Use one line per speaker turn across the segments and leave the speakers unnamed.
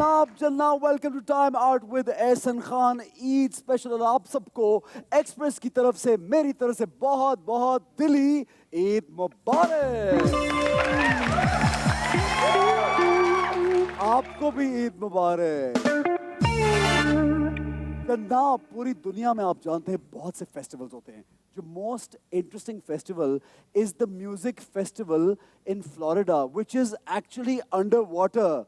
जनाब welcome to time out with Ehsan Khan. Eid special और आप सबको एक्सप्रेस की तरफ से मेरी तरफ से बहुत बहुत दिली ईद मुबारक। आपको भी ईद मुबारक। जनाब पूरी दुनिया में आप जानते हैं बहुत से फेस्टिवल्स होते हैं। जो most interesting festival is the music festival in Florida which is actually under water.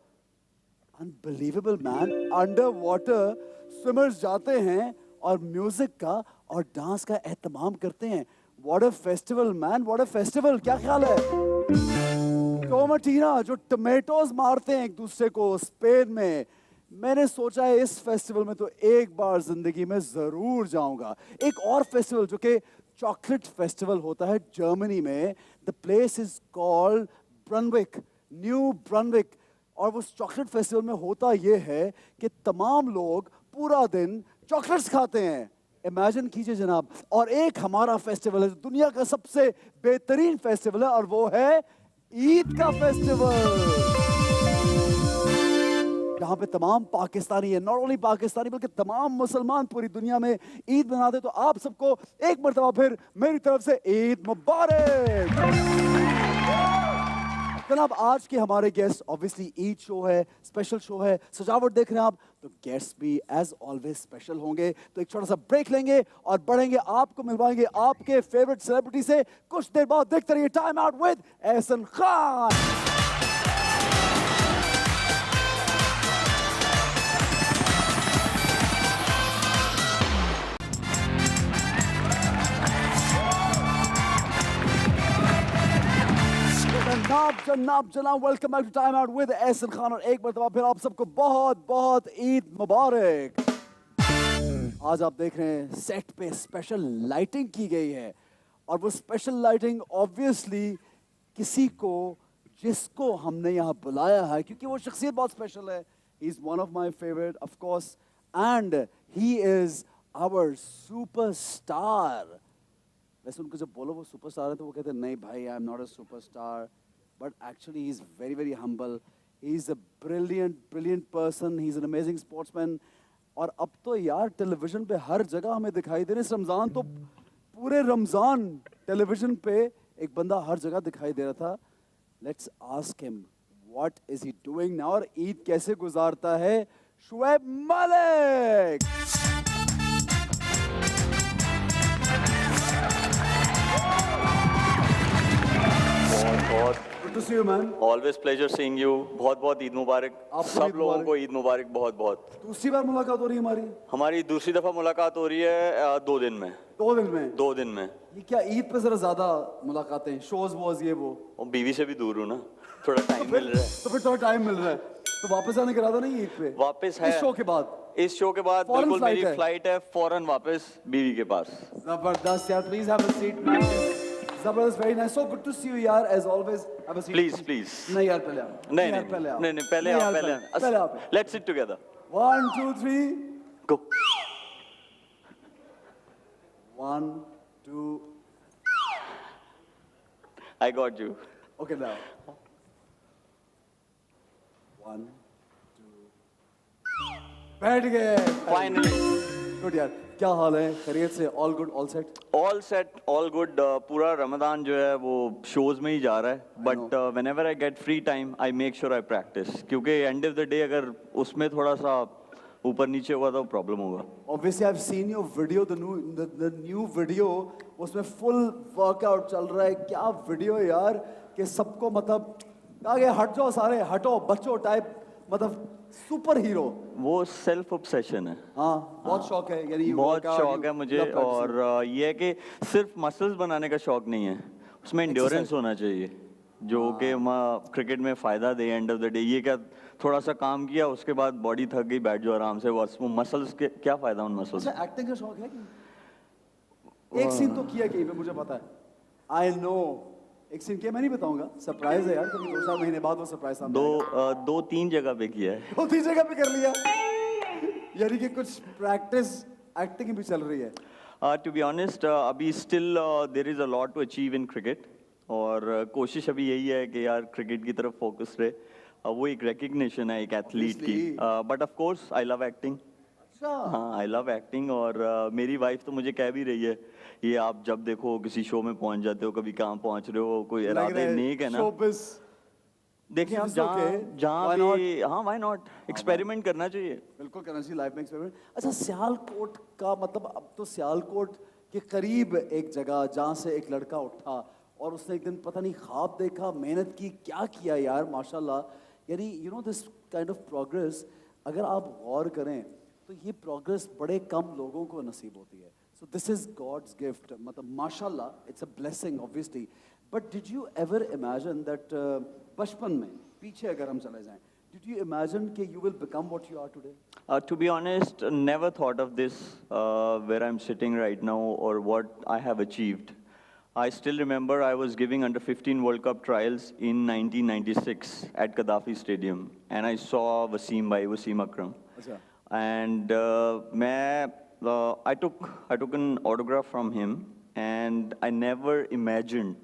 Unbelievable man, under water swimmers जाते हैं और म्यूजिक का और डांस का एहतमाम करते हैं। What a festival man, what a festival. क्या ख्याल है? टोमाटीना जो टमेटोज मारते हैं एक दूसरे को स्पेन में। मैंने सोचा है इस फेस्टिवल में तो एक बार जिंदगी में जरूर जाऊंगा। एक और फेस्टिवल जो कि चॉकलेट फेस्टिवल होता है जर्मनी में। The place is called Brunswick, new Brunswick. और उस चॉकलेट फेस्टिवल में होता यह है कि तमाम लोग पूरा दिन चॉकलेट्स खाते हैं। इमेजिन कीजिए जनाब। और एक हमारा फेस्टिवल है जो दुनिया का सबसे बेहतरीन फेस्टिवल है और वो है ईद का फेस्टिवल। यहाँ पे तमाम पाकिस्तानी है, नॉट ओनली पाकिस्तानी बल्कि तमाम मुसलमान पूरी दुनिया में ईद मनाते। तो आप सबको एक मर्तबा फिर मेरी तरफ से ईद मुबारक। जनाब आज के हमारे गेस्ट ऑब्वियसली ईद शो है, स्पेशल शो है, सजावट देख रहे हैं आप तो गेस्ट भी एज ऑलवेज स्पेशल होंगे। तो एक छोटा सा ब्रेक लेंगे और बढ़ेंगे, आपको मिलवाएंगे आपके फेवरेट सेलिब्रिटी से कुछ देर बाद। देखते रहिए time out with Ehsan Khan. जनाब welcome back to time out with Ehsan Khan. और एक मरतबा फिर आप सबको बहुत बहुत ईद मुबारक। आज आप देख रहे हैं सेट पे स्पेशल लाइटिंग की गई है और वो स्पेशल लाइटिंग ऑब्वियसली किसी को जिसको हमने यहाँ बुलाया है क्योंकि वो शख्सियत बहुत स्पेशल है। He is one of my favourite of course and he is our superstar. वैसे उनको जब बोलो वो सुपरस्टार है तो वो कहते हैं नहीं भाई I am not a superstar, but actually he's very very humble. He's a brilliant person. He's an amazing sportsman. और अब तो यार टेलीविजन पे हर जगह हमें दिखाई दे रहे। इस रमजान तो पूरे रमजान टेलीविजन पे एक बंदा हर जगह दिखाई दे रहा था। Let's ask him what is he doing now और ईद कैसे गुजारता है। Shoaib Malik. Good to see you, man.
Always pleasure seeing you. बहुत बहुत ईद मुबारक। आप सब लोगों को ईद मुबारक बहुत बहुत।
दूसरी बार मुलाकात हो रही है हमारी।
हमारी दूसरी दफा मुलाकात हो रही है 2 दिन में।
2 दिन में?
2 दिन में।
ये क्या ईद पे जरा ज्यादा मुलाकातें, शोज वोज ये वो।
और बीवी से भी दूर हूँ ना, थोड़ा टाइम मिल रहा है।
तो फिर थोड़ा टाइम मिल रहा है तो वापस आने का इरादा नहीं ईद पे?
वापस है
इस शो के बाद।
इस शो के बाद बिल्कुल मेरी फ्लाइट है फौरन वापस बीवी के पास।
जबरदस्त यार, please have a seat now. जबरदस्त, very nice, so good to see you यार as always. Have a seat
please.
नहीं यार पहले आप।
नहीं पहले आप। Let's sit together. 1 2 3 go.
1 2
I got you.
Okay now. 1 2 बैठ गए
फाइनली।
गुड यार, क्या हाल है? खैरियत से? All good, all set?
All set, all good. पूरा रमजान जो है वो शोज में ही जा रहा है but whenever I get free time I make sure I practice क्योंकि एंड ऑफ द डे अगर उसमें थोड़ा सा ऊपर नीचे हुआ तो प्रॉब्लम होगा।
Obviously I've seen your video, the new video, उसमें फुल वर्कआउट चल रहा है। क्या वीडियो यार कि सबको मतलब आगे हट जाओ, सारे हटो बच्चों टाइप, मतलब सुपर हीरो।
वो सेल्फ ऑब्सेशन है।
हाँ बहुत शौक है यानी
बहुत शौक है मुझे। और ये है कि सिर्फ मसल्स बनाने का शौक नहीं है, उसमें एंड्योरेंस होना चाहिए जो कि क्रिकेट में फ़ायदा दे एंड ऑफ द डे। ये क्या थोड़ा सा काम किया उसके बाद बॉडी थक गई, बैठ जाओ आराम से, बस वो मसल्स के क्या फ़ायदा उन मसल्स।
अच्छा एक्टिंग का शौक है कि एक सीन तो किया कहीं पे मुझे पता है। आई नो एक सीन किया, मैं नहीं बताऊंगा, सरप्राइज है यार, कभी 2-4 महीने बाद वो सरप्राइज सामने आएगा।
2-3 जगह पे किया है।
2-3 जगह पे कर लिया यानी कि कुछ प्रैक्टिस एक्टिंग भी चल रही है।
टू बी ऑनेस्ट अभी still there is a lot to achieve in cricket और कोशिश अभी यही है कि यार क्रिकेट की तरफ फोकस रहे वो एक recognition है एक एथलीट की.
Obviously.
But of course, I love acting.
अच्छा
हाँ, आई लव एक्टिंग. और मेरी वाइफ तो मुझे कह भी रही है, ये आप जब देखो किसी शो में पहुंच जाते हो, कभी कहाँ पहुंच रहे हो, कोई
लग
इरादे
रहा है
नेक है ना.
showbiz.
देखें आप
It's
जहाँ
okay.
जहाँ
Why
भी, हाँ व्हाई नॉट, एक्सपेरिमेंट करना चाहिए.
बिल्कुल करना चाहिए लाइफ में एक्सपेरिमेंट. अच्छा सियालकोट का मतलब अब तो सियालकोट के करीब एक जगह जहाँ से एक लड़का उठा और उसने एक दिन पता नहीं ख्वाब देखा, मेहनत की, क्या किया यार माशाल्लाह. यानी you know this kind of progress अगर आप गौर करें तो ये प्रोग्रेस बड़े कम लोगों को नसीब होती है. So this is God's gift. मतलब माशाल्लाह it's a blessing obviously. But did you ever imagine that बचपन में पीछे अगर हम चले जाएं, did you imagine कि you will become what you are today?
To be honest, never thought of this where I'm sitting right now or what I have achieved. I still remember I was giving under 15 World Cup trials in 1996 at Gaddafi Stadium, and I saw Wasim Akram.
अच्छा.
And I took an autograph from him, and I never imagined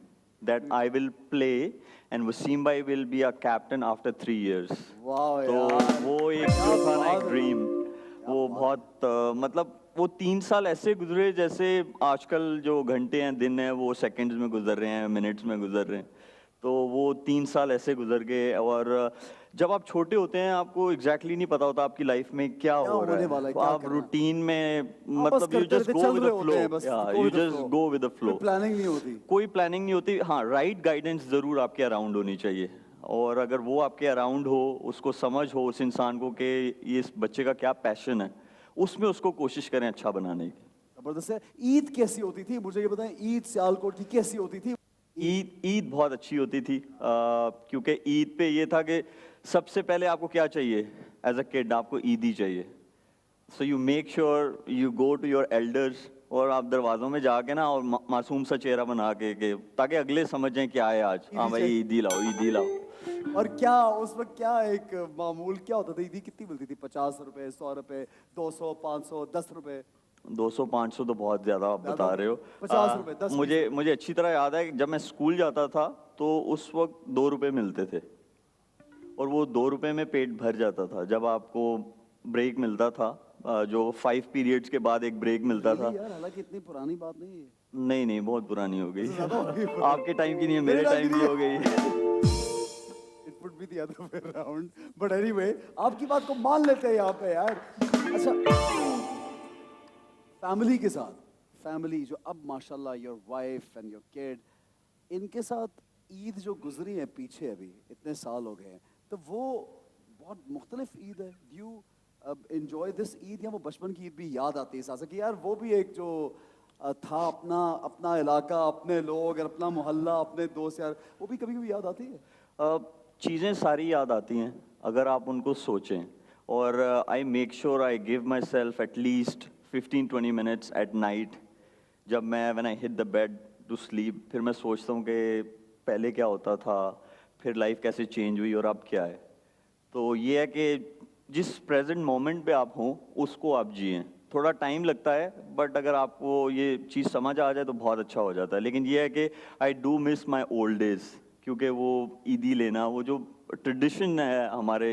that I will play and Wasim bhai will be a captain after 3 years.
Wow
तो
यार.
वो एक जो था ना एक dream, वो बहुत मतलब वो 3 साल ऐसे गुजरे जैसे आजकल जो घंटे हैं दिन हैं वो सेकंड्स में गुजर रहे हैं, मिनट्स में गुजर रहे हैं. तो वो 3 साल ऐसे गुजर गए. और जब आप छोटे होते हैं आपको एग्जैक्टली नहीं पता होता आपकी लाइफ में क्या हो
होने
रहा
वाला है,
है.
क्या
आप
करना है.
रूटीन में
हाँ, बस
मतलब यू
करते
जस्ट
रहते,
गो
चल
विद
रहे
द
होते
फ्लो.
हैं, बस go
you
with the
just
flow.
Go with the flow.
कोई प्लानिंग नहीं होती.
कोई प्लानिंग नहीं होती. हाँ, राइट गाइडेंस जरूर आपके अराउंड होनी चाहिए. और अगर वो आपके अराउंड हो, उसको समझ हो उस इंसान को कि ये इस बच्चे का क्या पैशन है, उसमें उसको कोशिश करें अच्छा बनाने की.
जबरदस्त है. ईद कैसी होती थी मुझे ये बताएं. ईद सियालकोट की कैसी होती थी?
ईद बहुत अच्छी होती थी क्योंकि ईद पे ये था कि सबसे पहले आपको क्या चाहिए एज अ किड, आपको ईद ही चाहिए. So you make sure you go to your elders और आप दरवाज़ों में जाके ना और मासूम सा चेहरा बना के ताकि अगले समझ जाएं क्या है आज. हाँ भाई ईद ही लाओ, ईद ही लाओ.
और क्या उस वक्त क्या एक मामूल क्या होता था? ईदी कितनी मिलती थी? 50 रुपए, 100 रुपए, 200, 500, 10 रुपए?
200-500 तो बहुत ज़्यादा आप बता रहे हो.
50 रुपए, 10
मुझे अच्छी तरह याद है कि जब मैं स्कूल जाता था तो उस वक्त 2 रुपए मिलते थे और वो 2 रुपए में पेट भर जाता था. जब आपको ब्रेक मिलता था जो 5 पीरियड्स के बाद एक ब्रेक मिलता था.
यार हालांकि इतनी पुरानी बात नहीं है.
नहीं बहुत पुरानी हो गई.
ज़्यादा हो गई.
आपके टाइम की नहीं है, मेरे टाइम की हो गई.
It would be the other way around. But anyway, आपकी बात को मान लेते हैं यहाँ पे यार. अच्छा, फैमिली के साथ, फैमिली जो अब माशाल्लाह your wife and your kid, इनके साथ ईद जो गुजरी है पीछे अभी इतने साल हो गए हैं, तो वो बहुत मुख्तलिफ ईद है. Do you enjoy this Eid या वो बचपन की ईद भी याद आती है सासा कि यार वो भी एक जो था अपना इलाका, अपने लोग और अपना मोहल्ला, अपने दोस्त, यार वो भी कभी कभी याद आती है?
चीज़ें सारी याद आती हैं अगर आप उनको सोचें. और I make sure I give myself at least 15-20 minutes at night. जब मैं when I hit the bed to sleep, फिर मैं सोचता हूँ कि पहले क्या होता था, फिर लाइफ कैसे चेंज हुई और अब क्या है. तो ये है कि जिस प्रेजेंट मोमेंट पे आप हों उसको आप जिएं. थोड़ा टाइम लगता है बट अगर आपको ये चीज़ समझ आ जाए तो बहुत अच्छा हो जाता है. लेकिन ये है कि I do miss my old days क्योंकि वो ईदी लेना, वो जो ट्रेडिशन है हमारे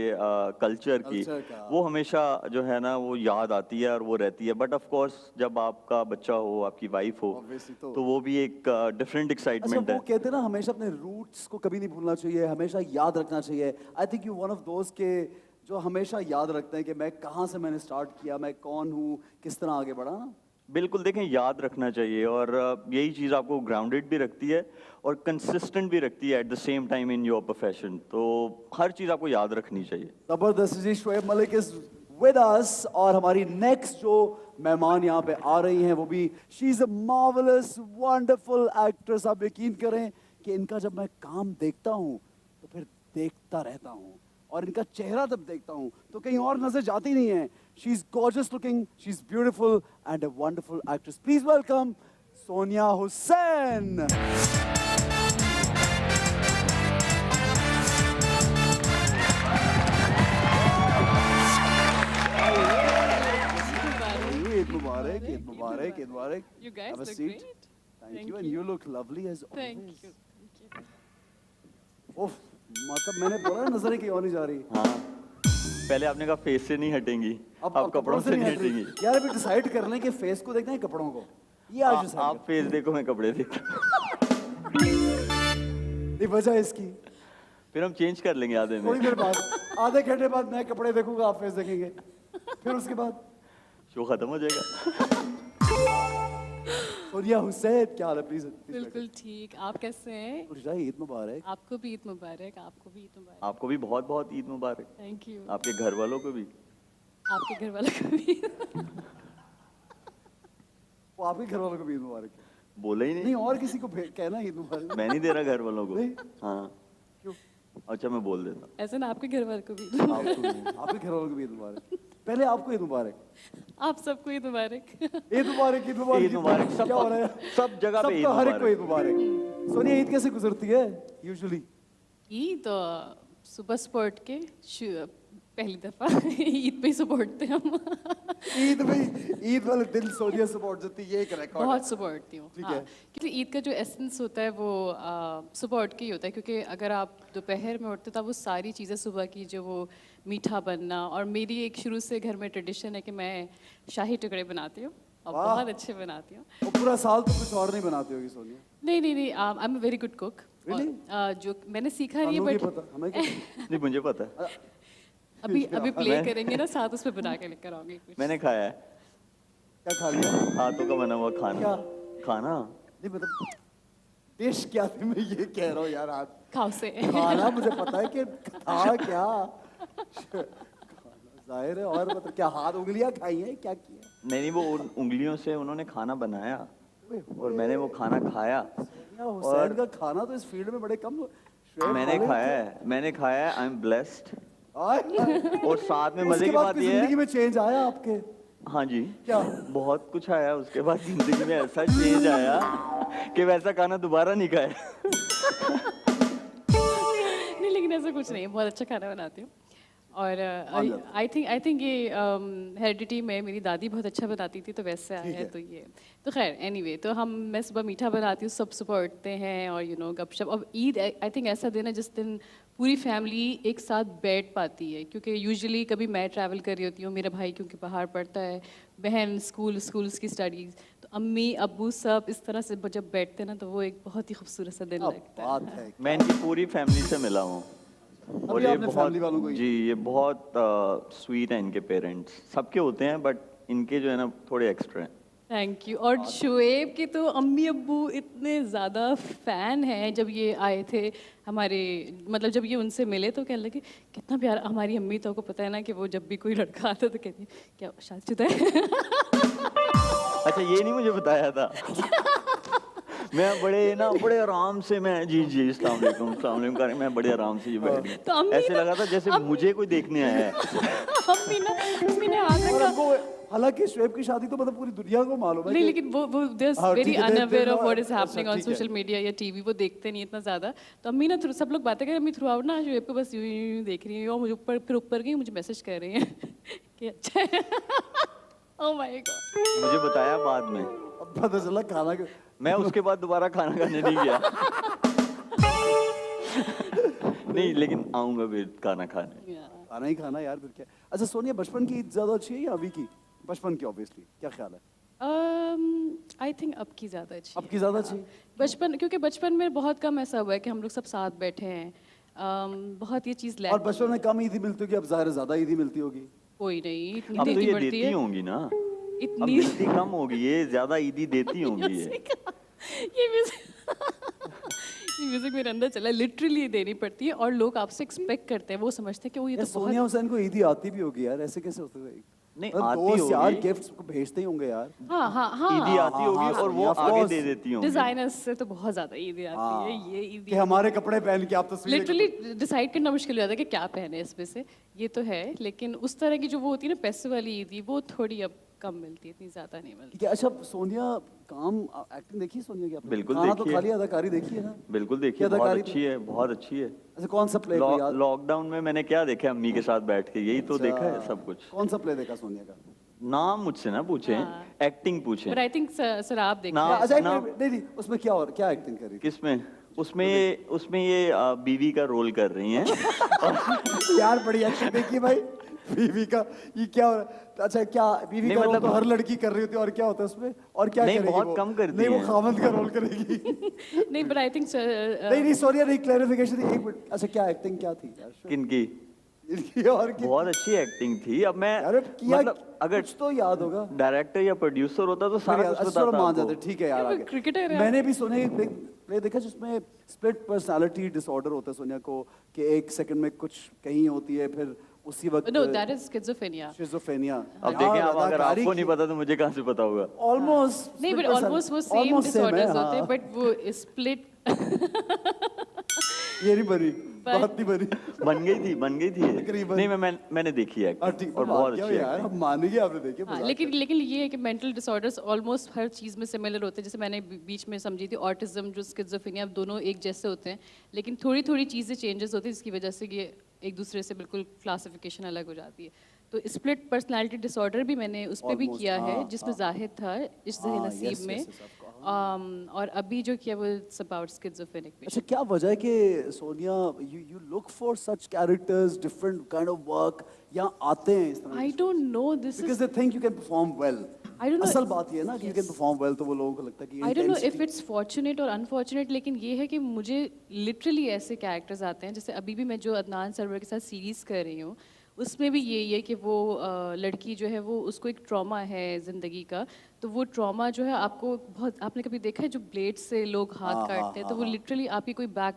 कल्चर की, वो हमेशा जो है ना वो याद आती है और वो रहती है. बट ऑफ कोर्स जब आपका बच्चा हो, आपकी वाइफ हो, तो वो भी एक डिफरेंट एक्साइटमेंट
अच्छा,
है.
वो कहते हैं ना हमेशा अपने रूट्स को कभी नहीं भूलना चाहिए, हमेशा याद रखना चाहिए. I think you one of दोस्त के जो हमेशा याद रखते हैं कि मैं कहाँ से मैंने स्टार्ट किया, मैं कौन हूँ, किस तरह आगे बढ़ा ना.
बिल्कुल, देखें याद रखना चाहिए और यही चीज़ आपको ग्राउंडेड भी रखती है और कंसिस्टेंट भी रखती है at the same time in your profession. तो हर चीज़ आपको याद रखनी चाहिए.
जबरदस्त जी. Shoaib Malik is with us और हमारी नेक्स्ट जो मेहमान यहाँ पे आ रही हैं वो भी she is a marvellous wonderful actress. आप यकीन करें कि इनका जब मैं काम देखता हूँ तो फिर देखता रहता हूँ और इनका चेहरा जब देखता हूँ तो कहीं और नजर जाती नहीं है. She is gorgeous looking, she is beautiful and a wonderful actress. Please welcome Sonia Hussain. Eid Mubarak, Eid Mubarak, Eid Mubarak.
You guys
Have a
look
seat.
great.
Thank you, and you look lovely as always.
Thank you.
Oof, मतलब मैंने बोला ना, नजरें कहीं और नहीं जा रही।
हाँ, पहले आपने कहा फेस से नहीं हटेंगी, अब कपड़ों से नहीं
हट रही।
हटेंगी।
यार अभी डिसाइड कर लें कि फेस को देखना है कपड़ों को, ये आज डिसाइड
आप फेस देखो, मैं कपड़े देखता हूँ।
ये वजह है इसकी।
फिर हम चेंज कर लेंगे आधे में।
थोड़ी देर बाद, आधे घंटे बाद मैं कपड़े देखूंगा, आप फेस देखेंगे, फिर उसके बाद
शो खत्म हो जाएगा।
सोनिया हुसैन, क्या हाल है? प्लीज
बिल्कुल ठीक। आप कैसे हैं?
ईद मुबारक।
आपको भी ईद मुबारक। आपको भी ईद मुबारक।
आपको भी बहुत बहुत ईद मुबारक।
Thank you.
आपके घर वालों को भी।
आपके घर वालों को भी।
वो आपके घर वालों को भी ईद मुबारक है।
बोला ही नहीं।
नहीं, और किसी को कहना ईद मुबारक।
मैं नहीं दे रहा घर वालों को।
नहीं?
हाँ,
क्यों?
अच्छा मैं बोल देता।
ऐसे ना आपके घर वालों को भी।
आपके घर वालों को भी ईद मुबारक। पहले आपको ईद मुबारक।
आप सबको ईद मुबारक।
ईद मुबारक, ईद मुबारक,
ईद मुबारक। सब
क्या हो रहा है?
सब जगह पे ईद
सबको हर एक को ईद
मुबारक।
मुबारक। सोनिया, ईद कैसे गुजरती है यूजुअली?
ईद सुबह स्पोर्ट के पहली दफा ईद पे ही सपोर्टते हम।
ईद में, ईद वाले दिन सोनिया सपोर्ट देती है, ये एक रिकॉर्ड है।
बहुत सपोर्टती हूँ।
ठीक
हाँ,
है।
क्योंकि ईद का जो एसेंस होता है वो सपोर्ट का ही होता है, क्योंकि अगर आप दोपहर में उठते तो वो सारी चीज़ें सुबह की जो वो मीठा बनना, और मेरी एक शुरू से घर में ट्रेडिशन है कि मैं शाही टुकड़े बनाती हूँ और
वाह।
बहुत अच्छे बनाती हूँ।
वो पूरा साल तो कुछ और नहीं बनाती होगी सोनिया।
नहीं, I am a very good cook.
Really?
जो मैंने सीखा नहीं
हमें
है,
नहीं
बट
पता, हमें क्या?
नहीं मुझे पता है,
अभी प्ले करेंगे ना साथ, उसमें बना के लेकर आऊंगी कुछ।
मैंने खाया है
क्या खा लिया?
हाथों का बना हुआ खाना।
क्या?
खाना।
नहीं मतलब डिश क्या थी, मैं ये कह रहा हूँ यार। आज
खाओ से।
खाना मुझे पता है कि था क्या, जाहिर है। और मतलब क्या हाथ उंगलियां खाई हैं, क्या किया?
नहीं, वो उन उंगलियों से उन्होंने खाना बनाया और मैंने वो खाना खाया।
सोनिया हुसैन का खाना तो इस फील्ड में बड़े कम शुएब
मैंने
खाले
खाया
थे।
है, मैंने खाया है। I am blessed.
आय,
और साथ में मजे
उसके
की
बाद
बात
कोई
ये
जिंदगी
है,
में चेंज आया आपके?
हाँ जी,
क्या?
बहुत कुछ आया उसके बाद जिंदगी में। ऐसा चेंज आया कि वैसा खाना दोबारा नहीं खाया।
नहीं, लेकिन ऐसा कुछ नहीं, बहुत अच्छा खाना बनाती हूँ। और आई थिंक ये हेरिडिटी में मेरी दादी बहुत अच्छा बनाती थी, तो वैसे आया है। तो ये तो खैर एनीवे, तो मैं सुबह मीठा बनाती हूँ, सब सपोर्टते हैं, और गपशप। अब ईद आई थिंक ऐसा दिन है जिस दिन पूरी फैमिली एक साथ बैठ पाती है, क्योंकि यूजुअली कभी मैं ट्रैवल कर रही होती हूँ, मेरा भाई क्योंकि बाहर पढ़ता है, बहन स्कूल्स की स्टडीज़, तो अम्मी अब्बू सब इस तरह से जब बैठते हैं ना, तो वो एक बहुत ही खूबसूरत सा दिन
क्या
लगता है।
बात है।
मैं इनकी पूरी फैमिली से मिला हूँ और
अभी
ये
आपने फैमिली वालों को
जी, ये बहुत स्वीट है इनके पेरेंट्स। सबके होते हैं बट इनके जो है ना थोड़े एक्स्ट्रा हैं।
Thank you. और शुएब के तो अम्मी अब्बू इतने ज़्यादा फ़ैन हैं। जब ये आए थे हमारे, मतलब जब ये उनसे मिले तो कहने लगे कितना प्यार। हमारी अम्मी तो को पता है ना कि वो जब भी कोई लड़का आता तो कहती है क्या शादीशुदा है।
अच्छा, ये नहीं मुझे बताया था। मैं बड़े आराम से मैं जी अस्सलाम वालेकुम कर, मैं बड़े आराम से ये बैठ गया।
तो अम्मी
ऐसे लगा था जैसे मुझे कोई देखने आया है।
अम्मी ने हाथ
और
रखा।
हमको, हालांकि शुएब की शादी तो मतलब पूरी दुनिया को मालूम है
नहीं,
कि-
लेकिन वो
हाँ,
वेरी
ठीक है,
अनअवेयर ऑफ व्हाट इज
अच्छा,
हैपनिंग ऑन
ठीक है।
सोशल मीडिया या टीवी, वो देखते नहीं इतना ज्यादा। तो अम्मी ना सब लोग बातें करें, अम्मी थ्रू आउट ना शुएब को बस यूं देख रही है, और मुझे ऊपर गई, मुझे मैसेज कर रही है कि अच्छा है। Oh my God.
मुझे बताया बाद में,
अब पता चला खाना के
मैं उसके बाद दोबारा खाना खाने नहीं गया। नहीं, लेकिन आऊंगा फिर खाना खाने।
खाना ही खाना यार, फिर क्या। अच्छा सोनिया, बचपन की ईद ज्यादा अच्छी है या अभी की? बचपन की ऑब्वियसली, क्या ख्याल है?
आई थिंक अब की ज़्यादा अच्छी
अब की ज्यादा अच्छी?
बचपन, क्योंकि बचपन में बहुत कम ऐसा हुआ है कि हम लोग सब साथ बैठे हैं। बहुत ये चीज़
और बचपन में कम ईदी मिलती होगी, अब जाहिर है ज्यादा ईदी मिलती होगी।
कोई नहीं, इतनी
अब तो
देती
ये
बढ़ती
देती
है
होंगी ना, अब
इतनी।
मिलती कम होगी, ये ज्यादा ईदी देती होंगी ये।
ये म्यूजिक मेरे अंदर चला, लिटरली देनी पड़ती है, और लोग आपसे एक्सपेक्ट करते हैं, वो समझते हैं कि वो ये
यार
तो
सोनिया
बहुत।
हुसैन को ईदी आती भी होगी यार, ऐसे कैसे होता है?
नहीं,
मतलब
आती
दोस्त यार
होगी।
गिफ्ट्स को भेजते ही होंगे यार।
हाँ
ईदी आती
हाँ,
होगी
हाँ,
और वो
of
आगे
course।
दे देती होंगी।
डिजाइनर्स से तो बहुत ज्यादा ईदी आती है, ये
कि
ईदी
हमारे कपड़े पहन के आप तस्वीरें
लिटरली डिसाइड करना मुश्किल हो जाता है कि क्या पहने इसमें से, ये तो है। लेकिन उस तरह की जो वो होती है ना पैसे वाली ईदी, वो थोड़ी अब कम मिलती है, इतनी ज्यादा नहीं मिलती।
ठीक है। अच्छा सोनिया, काम एक्टिंग देखी है सोनिया की आपने?
बिल्कुल
खाना तो
देखी है।
खाली, अदाकारी देखी है ना?
बिल्कुल देखिए,
क्या
बहुत
अदाकारी
अच्छी है, बहुत अच्छी है।
अच्छा कौन सा प्ले कोई याद?
लॉकडाउन में मैंने क्या देखा अम्मी के साथ बैठ के, यही तो देखा है सब कुछ।
कौन सा प्ले देखा सोनिया का?
नाम मुझसे ना पूछे,
हाँ।
एक्टिंग पूछे।
बट आई थिंक सर आप देखते
ना-
हैं।
अच्छा
ना-
नहीं नहीं, उसमें क्या और क्या एक्टिंग करी थी?
किसमें? उसमें ये बीवी का रोल कर रही हैं।
यार बड़ी एक्टिंग देखी भाई बीवी का। ये क्या हो रहा है? अच्छा क्या बीवी
नहीं,
का रोल
मतलब
तो हर लड़की कर रही होती है, और क्या होता है उसमें, और क्या
नहीं,
करेगी
बहुत
वो?
कम करती
नहीं वो
हैं।
खामद का रोल करेगी।
नहीं बट आई थिंक
नहीं नहीं सॉरी यार, एक क्लैरिफिकेशन एक मिनट। अच्छा क्या एक्टिंग क्या थी यार?
किनकी?
इनकी और की
बहुत अच्छी एक्टिंग थी। अब मैं
यार किया
मतलब अगर
कुछ तो याद होगा।
डायरेक्टर या प्रोड्यूसर होता तो सारा कुछ
अच्छा
बताता
मान
आपको।
जाते, ठीक है यार
ये वो
आगे।
cricketer है।
मैंने भी सोनिया एक प्ले देखा जिसमें स्प्लिट पर्सनालिटी डिसऑर्डर होता है सोनिया को, कि एक सेकंड में कुछ कहीं होती है, फिर उसी वक्त
know that is schizophrenia.
Schizophrenia.
अब देखें, अब अगर आपको नहीं पता तो मुझे कहाँ से पता होगा?
ऑलमोस्ट
नहीं बट ऑलमोस्ट वो सेम डिसऑर्डर्स होते हैं, बट वो स्प्लिट
ये नहीं बनी,
But-
बात नहीं बनी।
बन गई थी ये।
तकरीबन।
नहीं मैंने देखी है
ठीक,
और बहुत
क्या
अच्छी
यार,
है।
हम मानेंगे आपने देखी
हाँ,
मजाक
लेकिन ये है कि मेंटल डिसऑर्डर्स ऑलमोस्ट हर चीज़ में सिमिलर होते हैं। जैसे मैंने बीच में समझी थी ऑटिज्म जो स्किज़ोफ्रेनिया, दोनों एक जैसे होते हैं, लेकिन थोड़ी थोड़ी चीज़ें चेंजेस होती हैं जिसकी वजह से ये एक दूसरे से बिल्कुल क्लासिफिकेशन अलग हो जाती है। तो स्प्लिट पर्सनालिटी डिसऑर्डर भी मैंने उस पर भी
Almost,
किया है,
हाँ,
जिसमें जाहिद था इस
हाँ,
नसीब
yes,
में।
yes, yes, of course.
और अभी जो किया वो इट्स अबाउट स्किज़ोफ्रेनिक
अच्छा
पेशेंट।
क्या वजह है कि Sonia you look for such characters, different kind of work, यहाँ आते हैं इस तरह
आई don't no this
because
is
they think you can perform well.
I don't know-
असल बात ये है ना कि you can
Yes.
Perform well, तो वो लोगों को लगता है कि
आई don't know if
intensity-
it's fortunate और अनफॉर्चुनेट, लेकिन ये है कि मुझे लिटरली ऐसे कैरेक्टर्स आते हैं, जैसे अभी भी मैं जो अदनान सरवर के साथ सीरीज़ कर रही हूँ, उसमें भी यही है कि वो लड़की जो है वो उसको एक ट्रॉमा है ज़िंदगी का, तो वो ट्रॉमा जो है आपको बहुत, आपने कभी देखा है जो ब्लेड से लोग हाथ
हाँ,
काटते हैं,
हाँ,
तो वो
हाँ।
लिटरली आपकी कोई बैक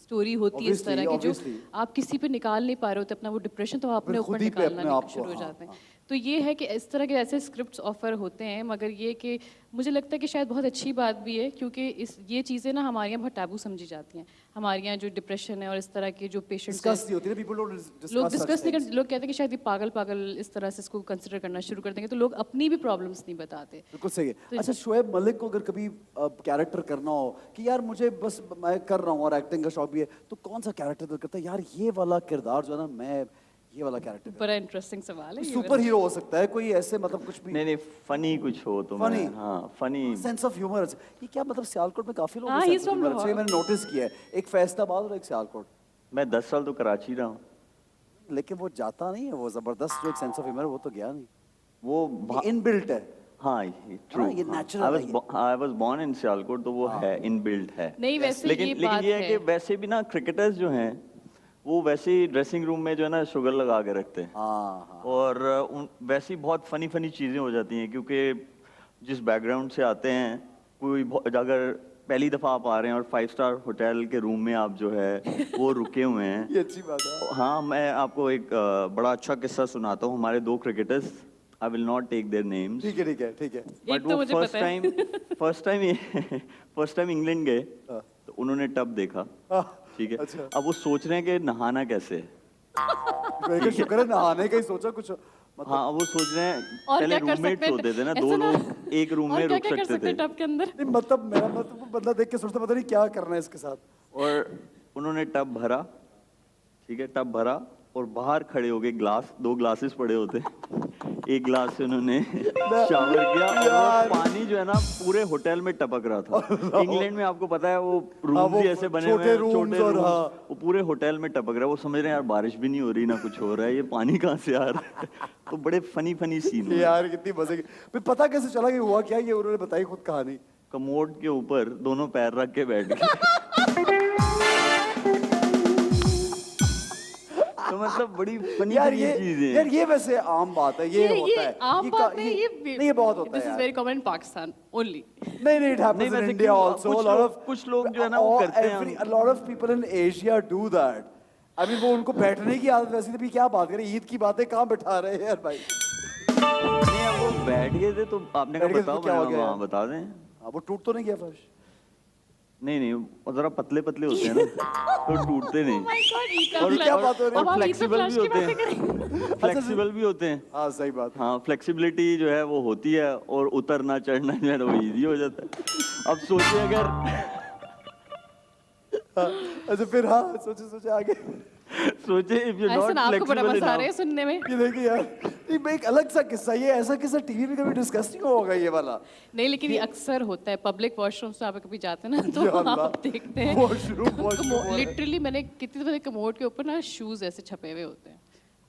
स्टोरी होती है इस
Obviously,
तरह की, जो
obviously.
आप किसी पे निकाल नहीं पा रहे होते अपना वो डिप्रेशन, तो आप अपने
फिर
ऊपर
खुद ही पे
निकालना
अपने आप को,
शुरू हो
हाँ,
जाते हैं।
हाँ।
तो ये है कि इस तरह के ऐसे स्क्रिप्ट्स ऑफर होते हैं, मगर ये कि मुझे लगता है कि शायद बहुत अच्छी बात भी है, क्योंकि ये चीज़ें ना हमारे यहाँ बहुत टैबू समझी जाती हैं। हमारे यहाँ जो डिप्रेशन है और इस तरह के जो पेशेंट्स
डिस्कस नहीं होती ना, पीपल डोंट
लोग
डिस्कस
डिस्कस नहीं करते, लोग कहते हैं कि शायद ये पागल पागल इस तरह से इसको कंसिडर करना शुरू कर देंगे, तो लोग अपनी भी प्रॉब्लम्स नहीं बताते।
बिल्कुल सही है।
तो-
अच्छा शोएब मलिक को अगर कभी कैरेक्टर करना हो कि यार मुझे बस मैं कर रहा हूँ और एक्टिंग का शौक भी है, तो कौन सा कैरेक्टर दिल करता है यार ये वाला किरदार जो है ना, मैं ये वाला कैरेक्टर
बड़ा इंटरेस्टिंग सवाल है ये
सुपर हीरो हो सकता है कोई, ऐसे मतलब कुछ भी
नहीं फनी कुछ हो तो
Funny?
मैं, हाँ फनी।
Sense of humour. ये क्या मतलब सियालकोट में काफी लोग
हाँ, he's from Lahore.
मैंने नोटिस किया है, एक फैसलाबाद और एक सियालकोट,
मैं 10 साल तो कराची रहा हूँ।
लेकिन वो जाता नहीं है, वो जबरदस्त जो एक सेंस ऑफ ह्यूमर वो तो गया नहीं,
वो
इनबिल्ट है।
हाँ ट्रू।
हाँ, ये natural है ये।
I was born in Sialkot, तो वो है इनबिल्ट है।
नहीं, वैसे
लेकिन
ये
लेकिन
बात
ये है
है।
कि वैसे भी ना क्रिकेटर्स जो हैं वो वैसे ही ड्रेसिंग रूम में जो है ना शुगर लगा के रखते हैं,
हाँ हाँ
और वैसे ही बहुत फनी फनी चीज़ें हो जाती हैं, क्योंकि जिस बैकग्राउंड से आते हैं, अगर पहली दफ़ा आप आ रहे हैं और 5 स्टार होटल के रूम में आप जो है वो रुके हुए हैं।
ये अच्छी बात है।
हाँ, मैं आपको एक बड़ा अच्छा किस्सा सुनाता हूँ। हमारे 2 cricketers, I will not take their names,
ठीक है ठीक है ठीक है।
एक तो मुझे पता है।
फर्स्ट टाइम इंग्लैंड गए,
हाँ।
तो उन्होंने टब देखा,
हाँ,
ठीक है।
अच्छा।
अब वो सोच रहे हैं कि नहाना कैसे है।
मैं क्या शुक्र है नहाने का ही सोचा कुछ मतलब।
हाँ, अब वो सोच रहे हैं,
और
पहले
क्या कर
रूममेट्स
सकते
होते थे ना,
हैं?
2
ऐसा ना-
लोग एक रूम में
और क्या
रुक
क्या कर
सकते
सकते
थे।
हैं टब के अंदर?
नहीं मतलब मेरा मतलब वो बंदा देख के सोचता पता नहीं क्या करना है इसके साथ।
और उन्होंने टब भरा, ठीक है, टब भरा और बाहर खड़े हो गए, 2 ग्लासेस पड़े होते, एक ग्लास से उन्होंने शावर किया और वो पानी जो है ना पूरे होटल में टपक रहा था। इंग्लैंड में आपको पता है वो रूम्स
वो
भी ऐसे बने हुए
छोटे
हैं,
rooms
छोटे
और
rooms,
हाँ।
वो पूरे होटल में टपक रहा है। वो समझ रहे हैं यार बारिश भी नहीं हो रही ना कुछ हो रहा है, ये पानी कहाँ से आ रहा है। तो बड़े फनी फनी सीन हुए।
यार कितनी मजे की। फिर पता कैसे चला कि हुआ क्या, ये उन्होंने बताई खुद कहानी।
कमोड के ऊपर दोनों पैर रख के बैठ गए। तो मतलब बड़ी फनी
यार
फनी
ये
चीजें।
यार ये वैसे आम बात है, ये होता है।
आम बात नहीं, ये
नहीं ये बहुत होता
दिस
है
इज
यार।
Very common in Pakistan only.
नहीं नहीं, it happens
नहीं,
in
वैसे
India
क्यों?
also.
कुछ लोग जो है ना वो करते हैं।
A lot of people in Asia do that. I mean वो उनको बैठने की आदत, वैसे भी क्या बात करें, ईद की बातें कहाँ बैठा रहे हैं यार भाई।
नहीं, अब वो बैठ गए थे तो आपने कहा
बैठ गए थे तो
बताओ,
क्या हो
मैंने
गया?
कहा, हाँ बता दें।
हाँ, वो टूट तो नहीं गया फर्श?
नहीं वो जरा पतले पतले होते हैं ना, तो टूटते नहीं।
माय गॉड, ईद का
और
फ्लैश।
क्या बात हो रही है?
अब हम ईद का
फ्लेक्सिबल
फ्लैश
भी
की
होते
बातें
हैं,
करें।
फ्लेक्सिबल भी होते हैं।
हाँ सही बात है।
हाँ, फ्लेक्सिबिलिटी जो है वो होती है, और उतरना चढ़ना जो है वो इजी हो जाता है। अब सोचिए अगर
हाँ, अच्छा फिर हाँ सोचे सोचे आगे।
सोचे if you're
ऐसा
not
ना आपको बड़ा
flexible
मजा आ रहा है
enough,
सुनने में।
ये देखिए यार, ये एक अलग सा किस्सा, ये ऐसा किस्सा टीवी पे कभी डिस्कस नहीं होगा ये वाला।
नहीं लेकिन ये अक्सर होता है पब्लिक वॉशरूम से आप कभी जाते हैं ना तो
या अल्लाह,
आप देखते हैं
वॉशरूम
लिटरली मैंने कितने दफे कमोड के ऊपर ना शूज ऐसे छपे हुए होते हैं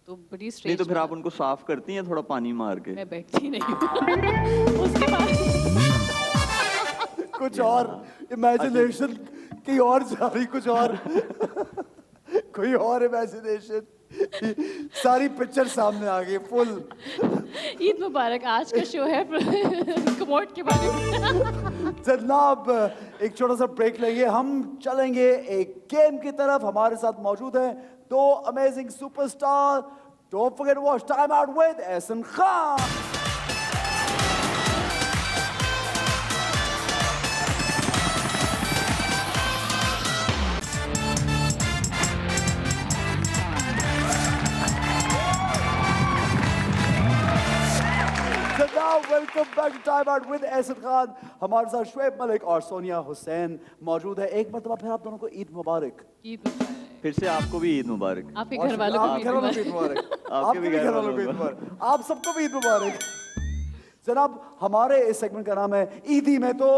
तो बड़ी
नहीं
स्ट्रेंज
तो फिर आप उनको साफ करती हैं थोड़ा पानी मार के?
मैं बैठती नहीं हूँ उसके बाद
कुछ और इमेजिनेशन कहीं और जा रही, कुछ और कोई और इमेजिनेशन, सारी पिक्चर सामने आ गई फुल।
ईद मुबारक। आज का शो है कमोड के बारे में।
जनाब एक छोटा सा ब्रेक लेंगे, हम चलेंगे एक गेम की तरफ। हमारे साथ मौजूद हैं दो amazing superstar. Don't forget to watch time out with Ehsan Khan. Welcome back to time out with Ehsan Khan. हमारे साथ शुएब मलिक और सोनिया हुसैन मौजूद है। एक मरतबा फिर आप दोनों को ईद मुबारक।
ईद मुबारक।
फिर से आपको भी ईद मुबारक।
आपके घर वालों को भी ईद मुबारक।
आपके भी घर वालों को ईद मुबारक। आप सबको भी ईद मुबारक। जनाब हमारे इस सेगमेंट का नाम है ईदी में तो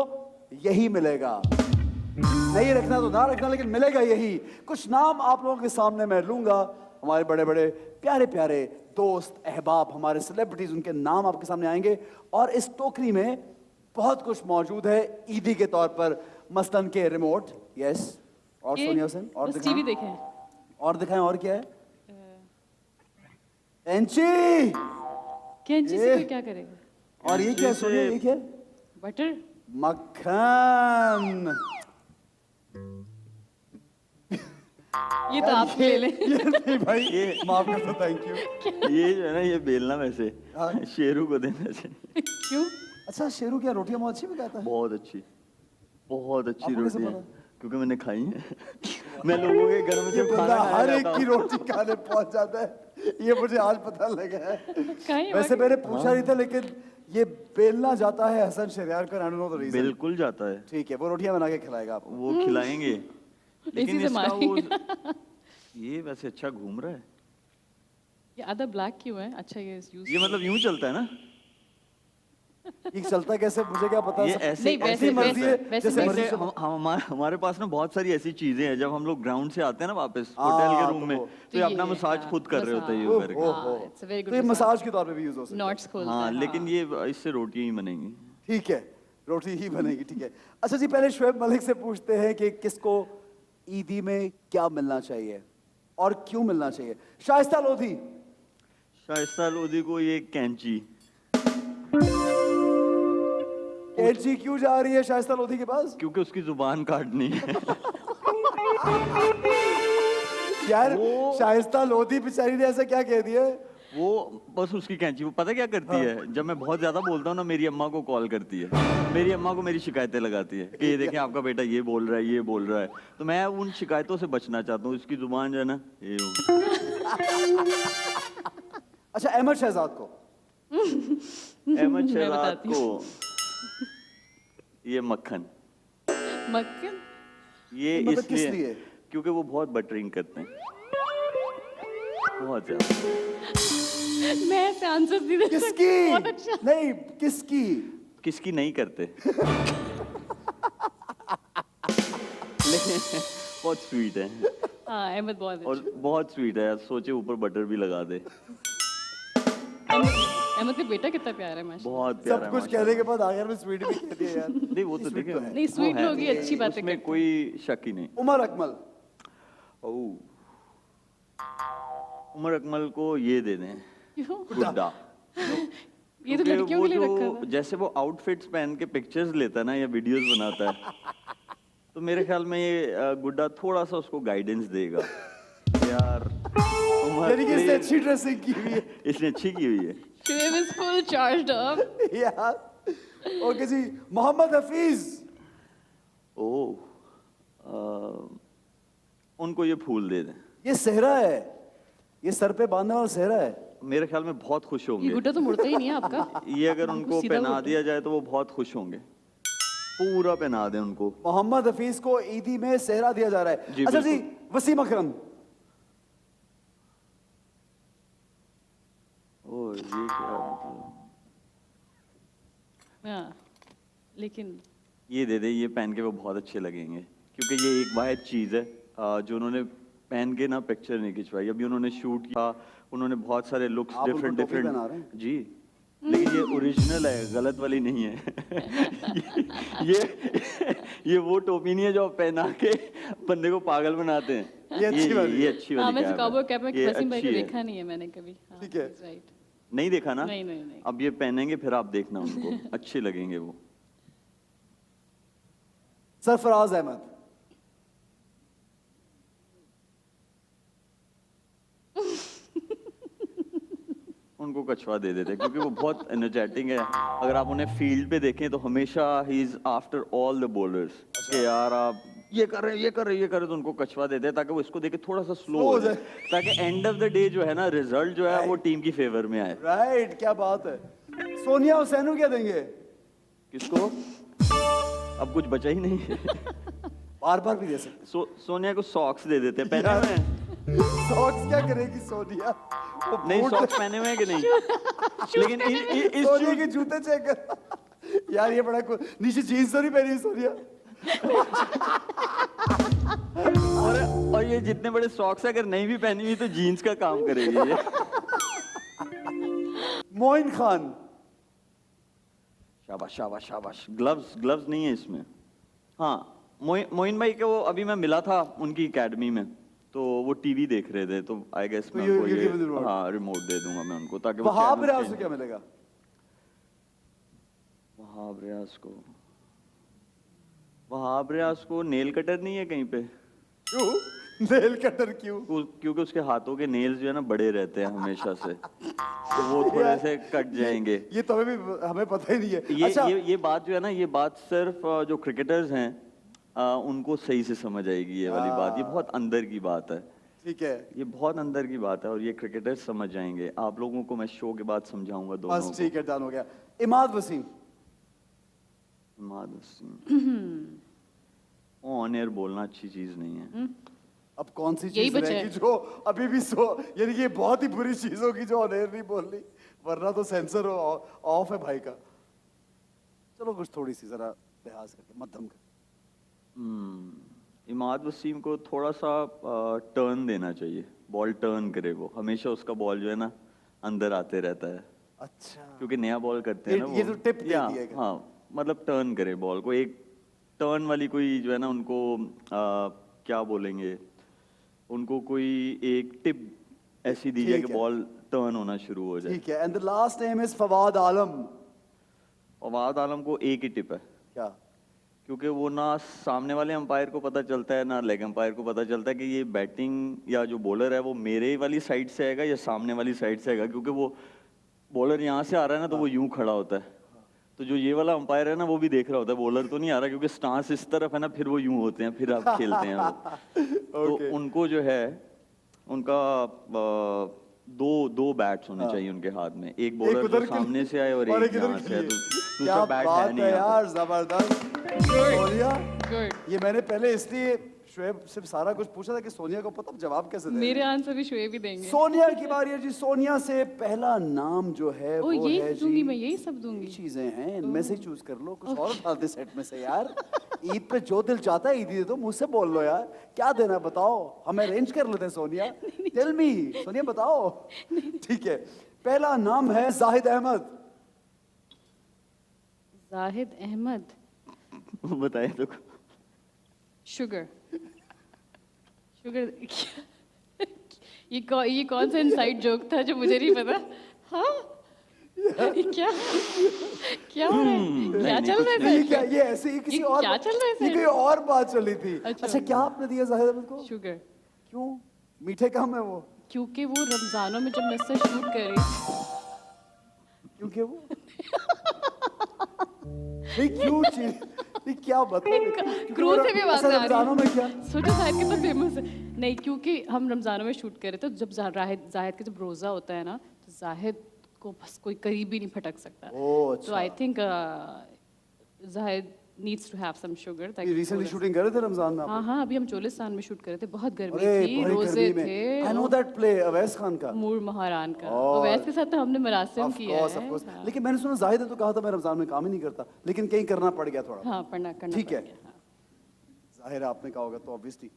यही मिलेगा। नहीं रखना तो ना रखना, लेकिन मिलेगा यही। कुछ नाम आप लोगों के सामने मैं लूंगा, हमारे बड़े बड़े प्यारे प्यारे दोस्त अहबाब, हमारे सेलिब्रिटीज, उनके नाम आपके सामने आएंगे और इस टोकरी में बहुत कुछ मौजूद है ईदी के तौर पर। मसलन के रिमोट, यस, और सोनिया हुसैन, और
टीवी
दिखाएं,
देखें।
और दिखाएं, और क्या है? एंची,
कैंची से कोई क्या करेगा?
और ये क्या है सोनिया, ये क्या है?
बटर।
मक्खन।
ये तो आप ले लें।
ये नहीं भाई, ये माफ कर दो, थैंक यू।
ये जो है ना, ये बेलना वैसे
हाँ।
शेरू को देना चाहिए।
क्यों?
अच्छा शेरू, क्या रोटियां बहुत अच्छी बनाता है?
बहुत अच्छी, बहुत अच्छी
आपको कैसे
रोटियां,
पता?
क्योंकि मैंने खाई हैं। मैं लोगों के घर में
ये
से
बंदा
खाना खाया
हर एक
जाता
की
हूँ।
रोटी खाने पहुंच जाता है, ये मुझे आज पता लगा है।
खाइए,
वैसे
बाकी-
मैंने पूछा नहीं था, लेकिन ये बेलना जाता है हसन शहरयार का, I don't know the reason.
बिल्कुल जाता है,
ठीक है, वो रोटियां बना के खिलाएगा आपको।
वो खिलाएंगे। लेकिन
इसी से
इसका
मारेंगे।
ये वैसे अच्छा घूम रहा है।
ये आधा ब्लैक क्यों है? अच्छा ये यूज
ये मतलब यूं चलता है ना,
ये चलता कैसे मुझे क्या पता।
ये
सब-
ऐसे
नहीं, वैसे-
ऐसी मर्जी है,
वैसे-
जैसे मर्जी
जैसे
से-
हमारे पास ना बहुत सारी ऐसी चीजें हैं, जब हम लोग ग्राउंड से आते हैं ना वापस
हाँ,
होटल के
तो
रूम में,
वो-
तो ये अपना मसाज खुद कर रहे होते हैं यूं करके।
ओहो।
इट्स अ वेरी
तो ये
गुड
मसाज के तौर पे भी यूज हो सकता है।
नॉट्स खोलता
हाँ,
है।
लेकिन ये इससे रोटियां ही बनेंगी।
ठीक है, रोटी ही बनेगी, ठीक है। अच्छा जी, पहले शुएब मलिक से पूछते हैं कि किसको ईदी में क्या मिलना चाहिए और क्यों मिलना चाहिए। शाइस्ता लोधी।
शाइस्ता लोधी को ये कैंची।
कैंची क्यों जा रही है शाइस्ता लोधी के पास?
क्योंकि उसकी जुबान काटनी है।
यार शाइस्ता लोधी बेचारी ने ऐसा क्या कह दिया?
वो बस उसकी कैंची, वो पता क्या करती है, जब मैं बहुत ज्यादा बोलता हूँ ना, मेरी अम्मा को कॉल करती है, मेरी अम्मा को मेरी शिकायतें लगाती है कि ये देखें आपका बेटा ये बोल रहा है, ये बोल रहा है। तो मैं उन शिकायतों से बचना चाहता हूँ, इसकी जुबान जो है ना ये
अच्छा, अहमद शहजाद को।
अहमद
मैं
शहजाद
बताती हूँ।
को ये मक्खन।
मक्खन।
ये
मतलब किस
इसलिए
लिए?
क्योंकि वो बहुत बटरिंग करते हैं, बहुत ज्यादा।
मैं ऐसे आंसर नहीं दे सकती।
किसकी?
बहुत अच्छा।
नहीं, किसकी?
किसकी नहीं करते। लेकिन बहुत स्वीट है,
हाँ अहमद बहुत
और
अच्छा।
बहुत स्वीट है, सोचे ऊपर बटर भी लगा दे।
अहमद का बेटा कितना प्यारा है माशाल्लाह।
बहुत प्यारा
सब
है
कुछ
माशाल्लाह।
कहने के बाद आखिर में स्वीट भी कह दिया यार।
नहीं वो तो देखे,
नहीं, स्वीट लोग ही अच्छी बातें
उसमें
करते
कोई शक ही नहीं।
उमर अकमल।
ओह, उमर अकमल को ये दे दें,
क्यों?
गुड्डा।
ये तो
क्योंकि
लड़कियों
वो
के लिए
जो-
रखा था।
जैसे वो आउटफिट्स पहन के पिक्चर्स लेता है ना या वीडियोस बनाता है, तो मेरे ख्याल में ये गुड्डा थोड़ा सा उसको गाइडेंस देगा यार। उमर
यानी कि इसने
please,
अच्छी ड्रेसिंग की हुई है
इसने अच्छी की हुई है।
Shoaib is full charged up.
यार। ओके जी, मोहम्मद हफीज।
ओह, उनको ये फूल दे दें।
ये सेहरा है, ये सर पे बांधने वाला सेहरा है।
मेरे ख्याल में बहुत खुश
ये
होंगे।
गुड्डा तो मुड़ता ही नहीं है आपका।
ये अगर उनको
सीधा
पहना
गुड्डा।
दिया जाए तो वो बहुत खुश होंगे, पूरा पहना दें उनको।
मोहम्मद हफीज को ईदी में सेहरा दिया जा रहा है।
जी,
अच्छा जी,
बिल्कुल।
वसीम अकरम।
ये क्या मतलब?
हाँ, लेकिन
ये दे दे, ये पहन के वो बहुत अच्छे लगेंगे, क्योंकि ये एक वाहिद चीज़ है जो उन्होंने पहन के ना पिक्चर नहीं खिंचवाई। अभी उन्होंने शूट किया, उन्होंने बहुत सारे लुक्स
आप उनको
डिफरेंट
टोपी
डिफरेंट
पहना रहे हैं?
जी, लेकिन ये ओरिजिनल है, गलत वाली नहीं है। ये वो टोपी नहीं है जो आप पहना के बंदे को पागल बनाते हैं।
ये अच्छी वाली
ये
है।
अच्छी
हाँ,
वाली
वैसे
कैप
काउबॉय
है।
कैप में
ये
वसीम भाई को
अच्छी है।
देखा नहीं है मैंने कभी। हाँ,
ठीक है।
राइट।
नहीं देखा ना?
नहीं, नहीं, नहीं।
अब ये पहनेंगे फिर आप देखना उनको, अच्छे लगेंगे वो।
सरफराज अहमद।
उनको कछुआ दे देते क्योंकि वो बहुत एनर्जेटिक है। अगर आप उन्हें फील्ड पे देखें तो हमेशा he is after all the bowlers कि यार आप ये कर रहे ये कर रहे ये कर रहे, तो उनको कछुआ देते हैं ताकि वो इसको देके थोड़ा सा स्लो हो जाए, ताकि एंड ऑफ द डे जो है ना रिजल्ट जो है वो टीम की फेवर में आए।
राइट, क्या बात है। सोनिया हुसैन क्या देंगे?
किसको? अब कुछ बचा ही नहीं है।
बार बार भी दे सकते।
सोनिया को सॉक्स दे देते हैं पहने हुए हैं।
सॉक्स क्या करेगी सोनिया? वो
नहीं,
बूट-
सॉक्स पहने हुए हैं कि नहीं? लेकिन इस
सोनिया के जूते चेक कर। यार ये बड़ा नीचे जीन्स तो नहीं पहनी सोनिया?
और ये जितने बड़े सॉक्स अगर नहीं भी पहनी हुई तो जीन्स का काम करेगी ये।
मोइन खान।
शाबाश शाबाश शाबाश। ग्लव्स ग्लव्स नहीं है इसमें। हाँ, मोइन भाई के वो अभी मैं मिला था उनकी एकेडमी में, तो वो टीवी देख रहे थे, तो आई गेस मैं उनको ये हाँ रिमोट दे दूंगा मैं उनको, ताकि वो
वहाब
channel
रियाज को
change-
क्या मिलेगा?
वहाब रियाज को नेल कटर नहीं है कहीं पे?
क्यों? नेल कटर क्यों?
क्योंकि उसके हाथों के नेल्स जो है ना बड़े रहते हैं हमेशा से, तो वो थोड़े से कट जाएंगे।
ये तो हमें पता ही नहीं है।
ये
अच्छा,
ये बात जो है ना, ये बात सिर्फ जो क्रिकेटर्स हैं उनको सही से समझ आएगी ये वाली बात। ये बहुत अंदर की बात है,
ठीक है,
ये बहुत अंदर की बात है और ये क्रिकेटर्स समझ जाएंगे। आप लोगों को मैं शो के बाद समझाऊंगा दोनों
बस
को।
ठीक है, डन हो गया। इमाद वसीम।
इमाद वसीम ऑन एयर बोलना अच्छी चीज नहीं है।
अब कौन सी
यही
चीज
बचा
रहेगी
है।
जो अभी भी यानी कि ये बहुत ही बुरी चीज होगी जो ऑन एयर नहीं बोलनी, वरना तो सेंसर ऑफ है भाई का। चलो कुछ थोड़ी सी जरा लिहाज करके मध्यम कर।
इमाद वसीम को थोड़ा सा टर्न देना चाहिए, बॉल टर्न करे वो। हमेशा उसका बॉल जो है ना अंदर आते रहता है,
अच्छा,
क्योंकि नया बॉल करते हैं ना
ये
वो।
तो टिप दे
या,
दिया गया।
हाँ, मतलब टर्न करे बॉल को, एक टर्न वाली कोई जो है ना उनको क्या बोलेंगे, उनको कोई एक टिप ऐसी दी जाए
ठीक
कि
है।
बॉल टर्न होना शुरू हो जाए।
ठीक है। And the last name is Fawad Alam.
Fawad Alam को एक ही टिप है,
क्या?
क्योंकि वो ना सामने वाले अंपायर को पता चलता है ना लेग अंपायर को पता चलता है कि ये बैटिंग या जो बॉलर है वो मेरे वाली साइड से आएगा या सामने वाली साइड से आएगा। क्योंकि वो बॉलर यहाँ से आ रहा है ना तो वो यूं खड़ा होता है, तो जो ये वाला अंपायर है ना वो भी देख रहा होता है बॉलर तो नहीं आ रहा, क्योंकि स्टांस इस तरफ है ना, फिर वो यूं होते हैं, फिर आप खेलते हैं वो। तो उनको जो है उनका दो बैट्स होने चाहिए उनके हाथ में, एक बॉलर जो सामने से आए और एक यहाँ से आए। तो
क्या
दूसरा बैट है
बात
नहीं
है
यहाँ पे।
यार, जबरदस्त। सोनिया,
गुड।
ये मैंने पहले इसलिए शुएब से सारा कुछ पूछा था कि सोनिया को पता जवाब कैसे दे।
मेरे आंसर भी शुएब ही देंगे।
सोनिया की बारी है जी। सोनिया से पहला नाम जो है
ओ,
वो
यही
है
दूंगी
जी,
मैं, यही सब दूंगी।
चीजें हैं, इनमें से चूज कर लो, कुछ और उठा दे सेट में से यार। ईद पे जो दिल चाहता है ईद ही दे दो, मुझसे बोल लो यार, क्या देना है बताओ, हम अरेंज कर लेते हैं। सोनिया टेल मी, सोनिया बताओ। ठीक है, पहला नाम है जाहिद अहमद।
जाहिद अहमद।
बताए तो।
शुगर। शुगर। ये कौन सा इनसाइड जोक था जो मुझे नहीं पता? हाँ, ये क्या क्या हो रहा है? क्या चल रहा है
ये
सर?
क्या, ये ऐसे ही किसी
ये
और
क्या चल रहा है
ये
सर?
कोई और बात चली थी।
अच्छा।
अच्छा, क्या आपने दिया जाहिद अहमद को?
शुगर।
क्यों? मीठे कम है वो?
क्योंकि वो रमजानों में जब मैं इससे शूट कर रही
क्योंकि वो नहीं, क्यों ये क्या मतलब?
क्रू से भी बात आ
रमजानों में क्या?
सोचो जाहिद कितना फेमस है। नहीं, क्योंकि हम रमजानों में शूट कर रहे थे, तो जब जाहिद के जब रोजा होता है ना, तो जाहिद को बस कोई करीब ही नहीं फटक सकता।
ओह, अच्छा।
तो I think Zahid needs to have some sugar.
ये
ताकि
रिसेंटली
थोड़ा-
शूटिंग कर रहे थे रमजान में आप?
हाँ हाँ, अभी हम चोलिस्तान में शूट कर रहे थे, बहुत गर्मी
अरे
थी,
बड़ी
रोजे
गर्मी
थे।
में। I know that play, Awais Khan का।
मूर महारान का।
और-
अवैस के साथ तो हमने मरासिम
Of
किया
course,
है।
of course.
हाँ।
लेकिन मैंने सुना जाहिद ने तो कहा था मैं रमजान में काम ही नहीं करता, लेकिन कहीं करना पड़ गया थोड़ा।
हाँ, करना
ठीक
पड़
है।
गया, हाँ।
जाहिर है आपने कहा होगा तो ऑब्वियसली।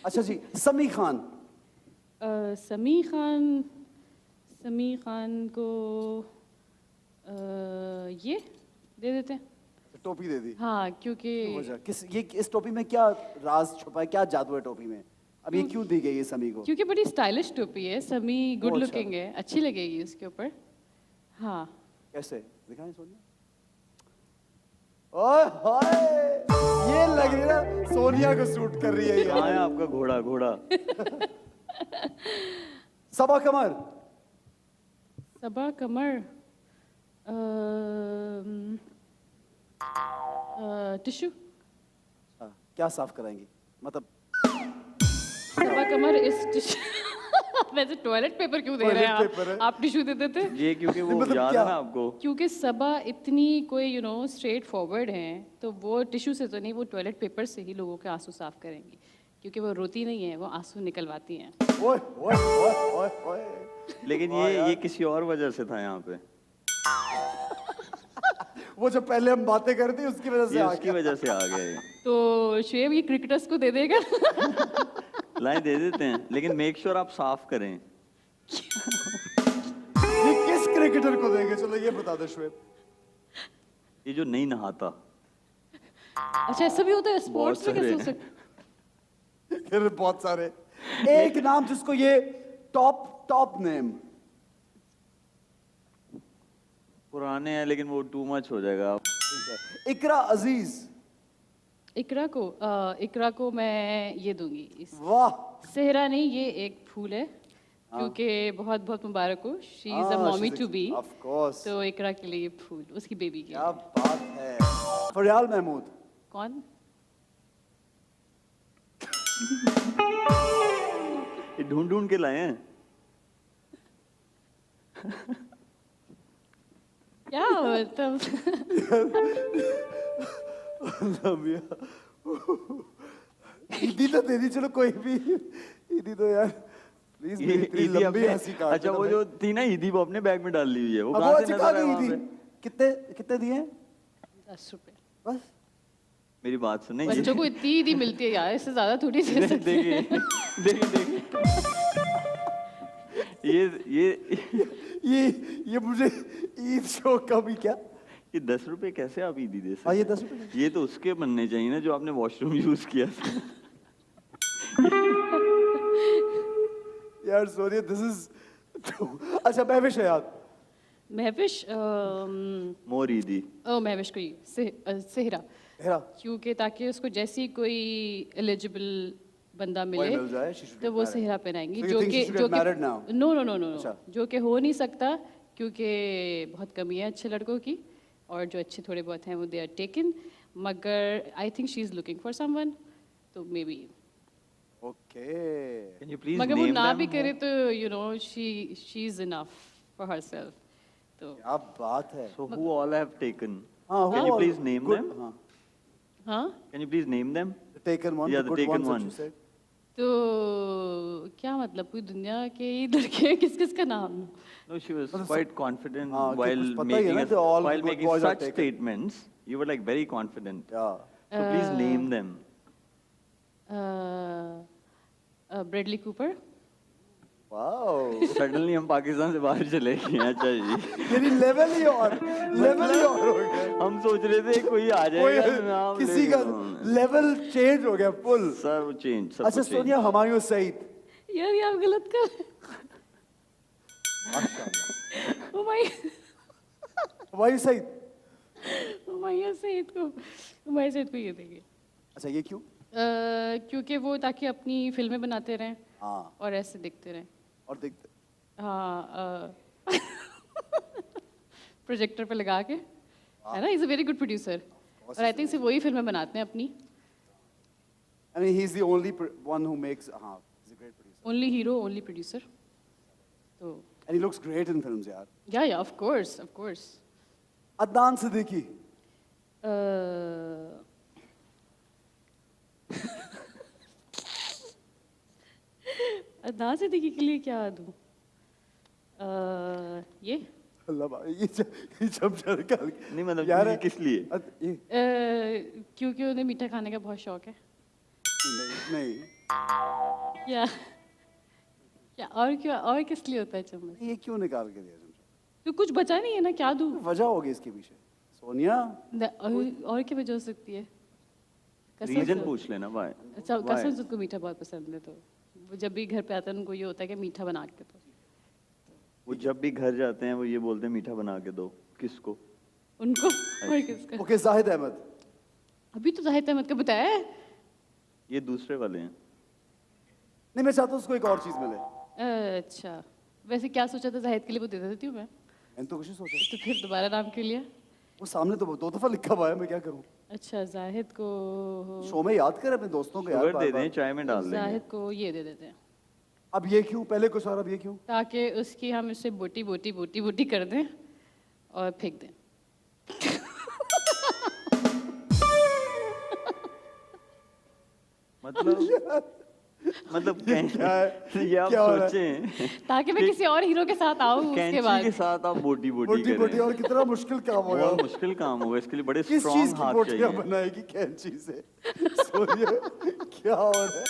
अच्छा जी, समी खान।
समी खान को ये दे देते हैं।
टोपी दे दी।
हाँ, क्योंकि
वजह किस ये इस टोपी में क्या राज छुपा है, क्या जादू है टोपी में? अब ये क्यों दी गई है समी को?
क्योंकि बड़ी स्टाइलिश टोपी है, समी गुड
अच्छा।
लुकिंग है, अच्छी लगेगी उसके ऊपर। हाँ।
कैसे दिखाएं सोनिया? ओए होए, ये लग रही है ना सोनिया को सूट कर रही है ये।
कहाँ है आपका घोड़ा घोड़ा?
सबा कमर।
सबा कमर टिश्यू।
क्या साफ कराएंगी? मतलब
सबा कमर इस टिश्यू वैसे टॉयलेट पेपर क्यों दे रहे हैं
Toilet paper है।
आप टिश्यू दे देते?
ये क्योंकि वो
मतलब
याद
क्या?
है ना आपको?
क्योंकि सबा इतनी कोई स्ट्रेट फॉरवर्ड हैं, तो वो टिश्यू से तो नहीं, वो टॉयलेट पेपर से ही लोगों के आंसू साफ करेंगी, क्योंकि वो रोती नहीं है, वो आंसू निकलवाती हैं।
ओए ओए ओए ओए ओए।
लेकिन ये किसी और वजह से था यहाँ पे।
वो जो पहले हम बातें करते थे उसकी वजह से
ये
आ
उसकी
गया।
वजह से आ गया ये।
तो शुएब ये क्रिकेटर्स को दे देगा।
लाइन दे देते हैं, लेकिन मेक श्योर आप साफ करें।
ये किस क्रिकेटर को देंगे? चलो ये बता दो शुएब।
ये जो नहीं नहाता।
अच्छा, ऐसा भी होता है स्पोर्ट्स में?
सारे
कैसे हो
हैं।
सकता?
फिर बहुत सारे। एक नाम जिसको ये टॉप नेम।
पुराने हैं लेकिन वो टू मच हो जाएगा।
इकरा अजीज।
इकरा को मैं ये दूंगी।
वाह।
सेहरा नहीं, ये एक फूल है, क्योंकि बहुत बहुत मुबारक हो, she is a mommy to be.
Of course.
तो इकरा के लिए फूल, उसकी बेबी के
क्या
लिए।
बात है। फरियाल महमूद।
कौन?
ये ढूंढ ढूंढ के लाए हैं।
क्या मतलब?
ईदी तो दे दी, चलो कोई भी। ईदी तो यार प्लीज
ये
मेरी इतनी
ईदी
लंबी
अपने-
हंसी काट
अच्छा
देना
वो
भाई।
जो थी ना ईदी, वो अपने बैग में डाल ली हुई है। वो
अब
कहाँ
वो
से
चिपका
नजर आया
दी
वहाँ
ईदी।
पे?
कितने दिए हैं?
10 रुपए।
बस।
मेरी बात सुनिए।
बच्चों को इतनी ईदी मिलती है यार, इससे ज्यादा थोड़ी दे सकते हैं।
देखिए देखिए
ये मुझे ईद शो का भी क्या?
ये 10 रुपए कैसे आप ईदी दे सकते
हाँ, ये
हैं?
10 रुपए।
ये तो उसके बनने चाहिए ना जो आपने वॉशरूम यूज किया था।
यार सोनिया दिस इज अच्छा महविश है यार।
महविश
मोर ईदी।
महविश को ये सेहरा,
हेरा
क्योंकि ताकि उसको जैसी कोई एलिजिबल बंदा मिले
मिल जाए, she should
तो
get
वो
married.
सेहरा पहनाएंगी।
So you think she should get married now?
No no no no
अच्छा।
जो कि हो नहीं सकता, क्योंकि बहुत कमी है अच्छे लड़कों की, और जो अच्छे थोड़े बहुत हैं वो दे आर टेकन। मगर I think she is looking for someone, तो maybe.
Okay.
Can you please
मगर वो
name
ना
them?
भी करे तो she is enough for herself. तो
क्या बात है।
So who all have taken?
हाँ,
Can
who
you
all-
please name
good,
them?
हाँ,
हाँ,
Can you please name them?
the taken one,
Yeah,
the
the
good
taken
ones that you
ones.
said.
तो क्या मतलब पूरी दुनिया के ही लड़के किस किस का नाम?
No, she was quite confident
हाँ, कि
while
कुछ पता ही है
making
ना,
us,
they all
while
good
making
boys are
such
taken.
statements. You were like very confident.
Yeah.
So please name them.
Bradley Cooper.
Wow.
Suddenly हम पाकिस्तान से बाहर चले गए। अच्छा जी।
यानी लेवल ही और हो गया।
हम सोच रहे थे कोई आ जाएगा नाम
कोई किसी
लेके
का
उन्होंने।
लेवल चेंज हो गया फुल।
सब चेंज सब
अच्छा सोनिया, हुमायूं सईद।
यार ये आप गलत कर रहे हो।
हुमायूं सईद।
हुमायूं सईद को ये देंगे।
अच्छा ये क्यों?
क्योंकि वो ताकि अपनी फिल्में बनाते रहें
हाँ,
और ऐसे दिखते रहें।
और देखते
हाँ, प्रोजेक्टर पे लगा के, है ना, is a very good producer, और आई थिंक सिर्फ वही फिल्में बनाते हैं अपनी।
I mean, he's the only one who makes. हाँ, he's a great producer.
Only hero, only producer. तो
And he looks great in films, यार.
या ऑफ कोर्स।
अदनान सिद्दीकी।
अदनान सिद्दीकी के लिए क्या दूँ? ये
अल्लाह भाई ये जब निकाल
नहीं मतलब
यार
ये किस लिए?
ये
क्योंकि उन्हें मीठा खाने का बहुत शौक है।
नहीं नहीं
या क्या और क्यों और किस लिए होता है चम्मच?
ये क्यों निकाल के दिया तुमसे?
तो कुछ बचा नहीं है ना, क्या दूँ?
वजह होगी इसके पीछे सोनिया।
और क्या वजह हो सकती है? कसम
रीजन
से-
पूछ लेना भाई।
अच्छा कसम से उसको मीठा बहुत पसंद है, तो वो जब भी घर पे आता है उनको ये होता है कि मीठा बना के दो।
वो जब भी घर जाते हैं वो ये बोलते हैं मीठा बना के दो। किसको?
उनको और किसका?
ओके जाहिद अहमद।
अभी तो जाहिद अहमद का बताया है।
ये दूसरे वाले हैं।
नहीं मैं चाहता हूँ उसको एक और चीज मिले।
अच्छा वैसे क्या सोचा था जाहिद के लिए, वो दे देती हूँ मैं।
मैंने तो कुछ नहीं सोचा।
तो फिर दोबारा नाम क्यों लिया?
वो सामने तो 2 दफा लिखा हुआ है, मैं क्या करूँ?
अच्छा जाहिद को
शो में याद कर अपने दोस्तों को यार
शुगर दे
बार-बार।
दें, चाय में डाल देंगे।
जाहिद को ये दे देते हैं
अब ये क्यों? पहले कुछ और अब ये क्यों?
ताकि उसकी हम इसे बोटी बोटी बोटी बोटी कर दें और फेंक दें।
मतलब
क्या है?
ये आप
क्या हो रहा है?
सोचें
ताकि मैं किसी और हीरो के साथ आऊँ उसके
कैंची
बाद।
के साथ आप बोटी बोटी
बोटी बोटी
करें।
और कितना मुश्किल काम होगा।
बहुत मुश्किल काम होगा, इसके लिए बड़े
किस चीज
स्ट्रॉन्ग
की
हाथ
बोटियां
चाहिए।
बनाएगी कैंची से? सोनिया क्या हो रहा है?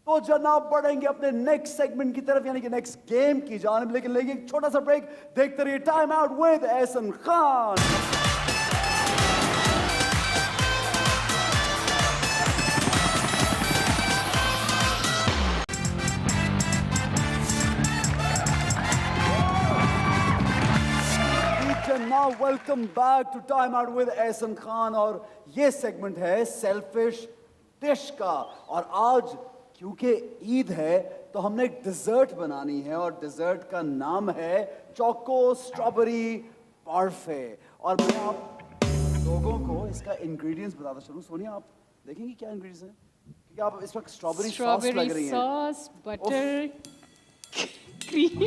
तो जनाब बढ़ेंगे अपने नेक्स्ट सेगमेंट की तरफ, यानी कि नेक्स्ट गेम की जानिब, लेकिन लेंगे एक छोटा सा ब्रेक। देखते रहिए time out with Ehsan Khan. Now welcome back to Time Out with Ehsan Khan, और ये सेगमेंट है सेल्फिश डिश का। और आज क्योंकि ईद है तो हमने एक डिजर्ट बनानी है, और डिजर्ट का नाम है चोको स्ट्रॉबेरी पार्फे। और मैं आप लोगों को इसका इंग्रेडिएंट्स बताता चलूं। सोनिया आप देखेंगे क्या इंग्रेडिएंट्स हैं, क्योंकि आप इस वक्त स्ट्रॉबेरी सॉस लग रही हैं।
Sauce, butter, cream,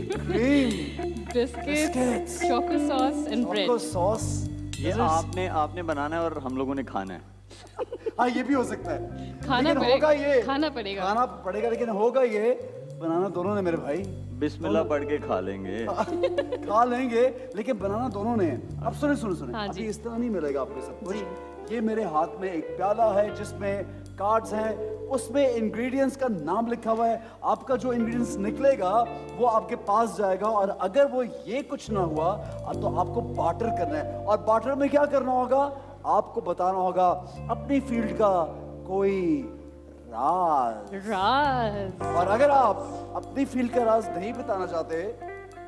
biscuits, choco sauce and bread.
Choco sauce
ये आपने बनाना है और हम लोगों ने खाना है।
हाँ ये भी हो सकता है,
खाना
लेकिन
पड़ेगा,
होगा ये,
खाना पड़ेगा।
खाना पड़ेगा, लेकिन होगा ये बनाना दोनों ने मेरे भाई।
बिस्मिल्लाह पढ़ के खा लेंगे।
खा लेंगे लेकिन बनाना दोनों ने। अब सुने सुने सुने,
हाँ जी।
अभी इस तरह नहीं मिलेगा आपको सब कुछ। ये मेरे हाथ में एक प्याला है जिसमें कार्ड्स हैं, उसमें इंग्रेडिएंट्स का नाम लिखा हुआ है। आपका जो इंग्रेडिएंट्स निकलेगा वो आपके पास जाएगा, और अगर वो ये कुछ ना हुआ तो आपको बाटर करना है। और बाटर में क्या करना होगा? आपको बताना होगा अपनी फील्ड का कोई राज। और अगर आप अपनी फील्ड का राज नहीं बताना चाहते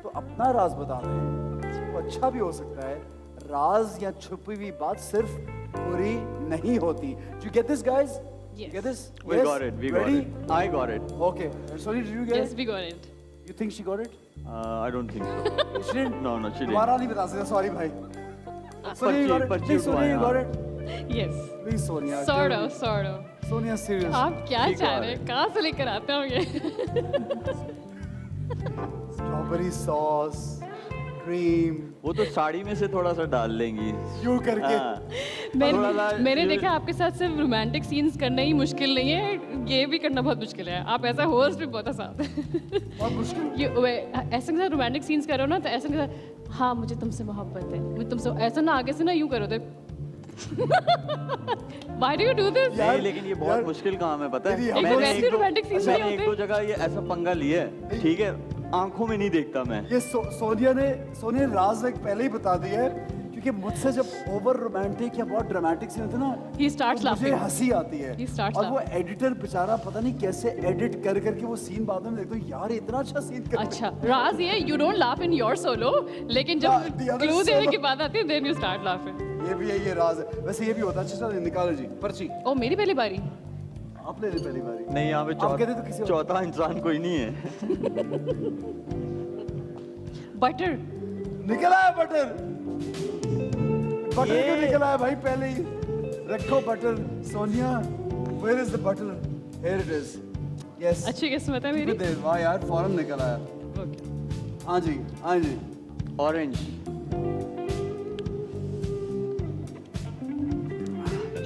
तो अपना राज बता दें, वो अच्छा भी हो सकता है। राज या छुपी हुई बात सिर्फ पूरी नहीं होती। Do you get this, guys?
Yes.
Get this?
We got it. We got
Ready?
it. I got it.
Okay. Sorry, did you get
Yes,
it?
we got it.
You think she got it?
I don't think so.
She didn't?
No, she didn't.
दोबारा नहीं बता सकता, sorry भाई। Sonia, you got it?
पर्ची
Please, Sonia, you got
उठवाएं,
it?
Yes.
Please, Sonia.
Sort of, sort of.
Sonia, serious.
आप क्या
ठीक
चाह
है।
रहे हैं? कहाँ से लेकर आते हो ये?
Strawberry sauce, cream,
वो तो साड़ी में से थोड़ा सा डाल लेंगी।
क्यों करके?
हाँ। थोड़ा सा
मैंने
ये-
देखा आपके साथ सिर्फ रोमांटिक सीन्स करना ही मुश्किल नहीं है, ये भी करना बहुत मुश्किल है। आप ऐसा होस्ट भी बहुत आसान है।
बहुत मुश्किल।
ऐसे के साथ रोमांटिक सीन्स करो ना, तो ऐसे के साथ हाँ मुझे तुमसे मोहब्बत है, मुझे तुमसे ऐसा ना, आगे से ना यूं करो तो Why do you do this?
नहीं, लेकिन ये बहुत
यार,
मुश्किल काम है, पता
मेरी
है।
एक
मैंने
वैसे
एक दो-
romantic scenes
मैंने
नहीं
एक
होते।
दो जगह ये ऐसा पंगा लिया है, ठीक है, आंखों में नहीं देखता मैं।
ये सोनिया ने राज एक पहले ही बता दिया है, क्योंकि मुझसे जब ओवर रोमांटिक या बहुत ड्रामेटिक सीन होते हैं ना,
He starts
तो मुझे
laughing.
हंसी आती है।
He starts
और वो एडिटर बेचारा पता नहीं कैसे एडिट कर करके वो सीन बाद में देखता हूँ, यार इतना अच्छा सीन कर।
अच्छा राज ये you don't laugh in your solo, लेकिन
Yeah,
जब
the other
क्लू देने
solo.
की बात आती है then you start laughing.
ये भी है, ये राज है। वैसे ये भी होता है। अच्छा चलो निकालो जी पर्ची।
ओ मेरी पहली बारी।
आप ले पहली बारी।
नहीं, यहाँ पे
आप कहते तो किसी और-
चौथा इंसान कोई नहीं है।
बटर।
निकल आया बटर। बटर क्यों निकल आया भाई? पहले ही रखो butter. Sonia, where is the butter? Here it is. Yes.
अच्छी किस्मत है मेरी।
दे वाह यार, फौरन निकल आया।
Okay.
हाँ जी, हाँ जी।
ऑरेंज,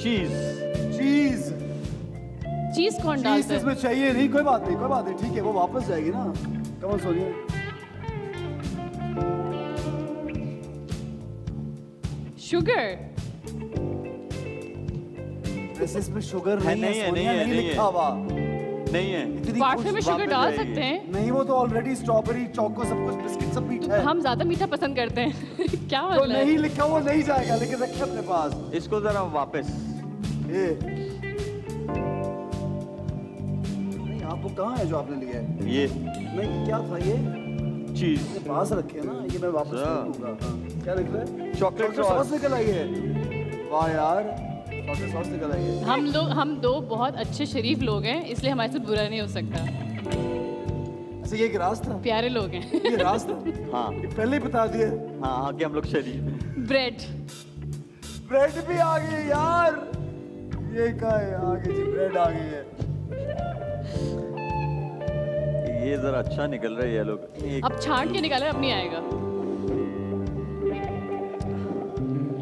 चीज,
चीज,
चीज कौन
चीज
डालता है?
इसमें चाहिए नहीं, कोई बात नहीं, ठीक है, वो वापस जाएगी ना। Come on Sonia.
शुगर।
वैसे इसमें शुगर नहीं है,
नहीं है,
सोनिया,
नहीं है,
नहीं
नहीं
लिखा
है।
हुआ।
नहीं है।
इतनी
पार्फे में
खुश-
शुगर
वापस
डाल
जाएगी।
सकते हैं?
नहीं, वो तो ऑलरेडी स्ट्रॉबेरी, चोको, सब कुछ, बिस्किट सब मीठा है।
हम ज्यादा मीठा पसंद करते हैं। क्या
जो
मतलब
नहीं
है?
लिखा वो नहीं जाएगा, लेकिन रखिए अपने पास।
इसको जरा वापस।
ये नहीं, आपको कहाँ है जो आपने लिया है?
ये
नहीं, क्या था ये?
चीज।
अपने पास रखे ना, ये मैं वापस
अच्छा।
कर दूंगा। हाँ। क्या निकला है?
Chocolate
sauce
sauce.
निकल आई है। वाह यार, चॉकलेट सॉस निकल आई है।
हम दो बहुत अच्छे शरीफ लोग हैं, इसलिए हमारे साथ बुरा नहीं हो सकता।
अच्छा, ये एक राज था?
प्यारे लोग हैं।
ये राज था?
हाँ
ये पहले ही बता दिए।
हाँ कि हम लोग शरीफ हैं।
ब्रेड।
ब्रेड भी आ गई यार। ये क्या है? आ गई जी, ब्रेड आ गई है।
ये जरा अच्छा निकल रहा है ये लोग।
अब छांट के निकाले, अब नहीं आएगा।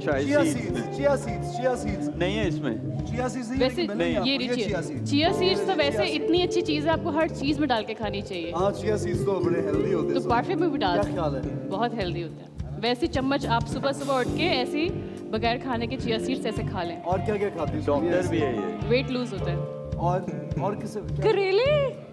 चिया
चाय
सीड्स, चिया सीड्स।
नहीं है इसमें।
चिया सीड्स नहीं,
वैसे
लेकिन मिलेंगे
ये
आपको,
लीजिए,
चिया सीड्स।
चिया सीड्स तो वैसे
चिया सीड्स।
इतनी अच्छी चीज है, आपको हर चीज में डाल के खानी चाहिए।
हाँ, चिया सीड्स तो बड़े हेल्दी होते हैं।
तो पार्फे में भी डाल
क्या ख्याल है?
बहुत हेल्दी होता है। वैसे चम्मच आप सुबह सुबह उठ के ऐसे ही बगैर खाने के चिया सीड्स ऐसे खा लें,
और क्या क्या खाती है?
डॉक्टर भी है ये।
वेट लूज होता है।
और किसे?
करेले।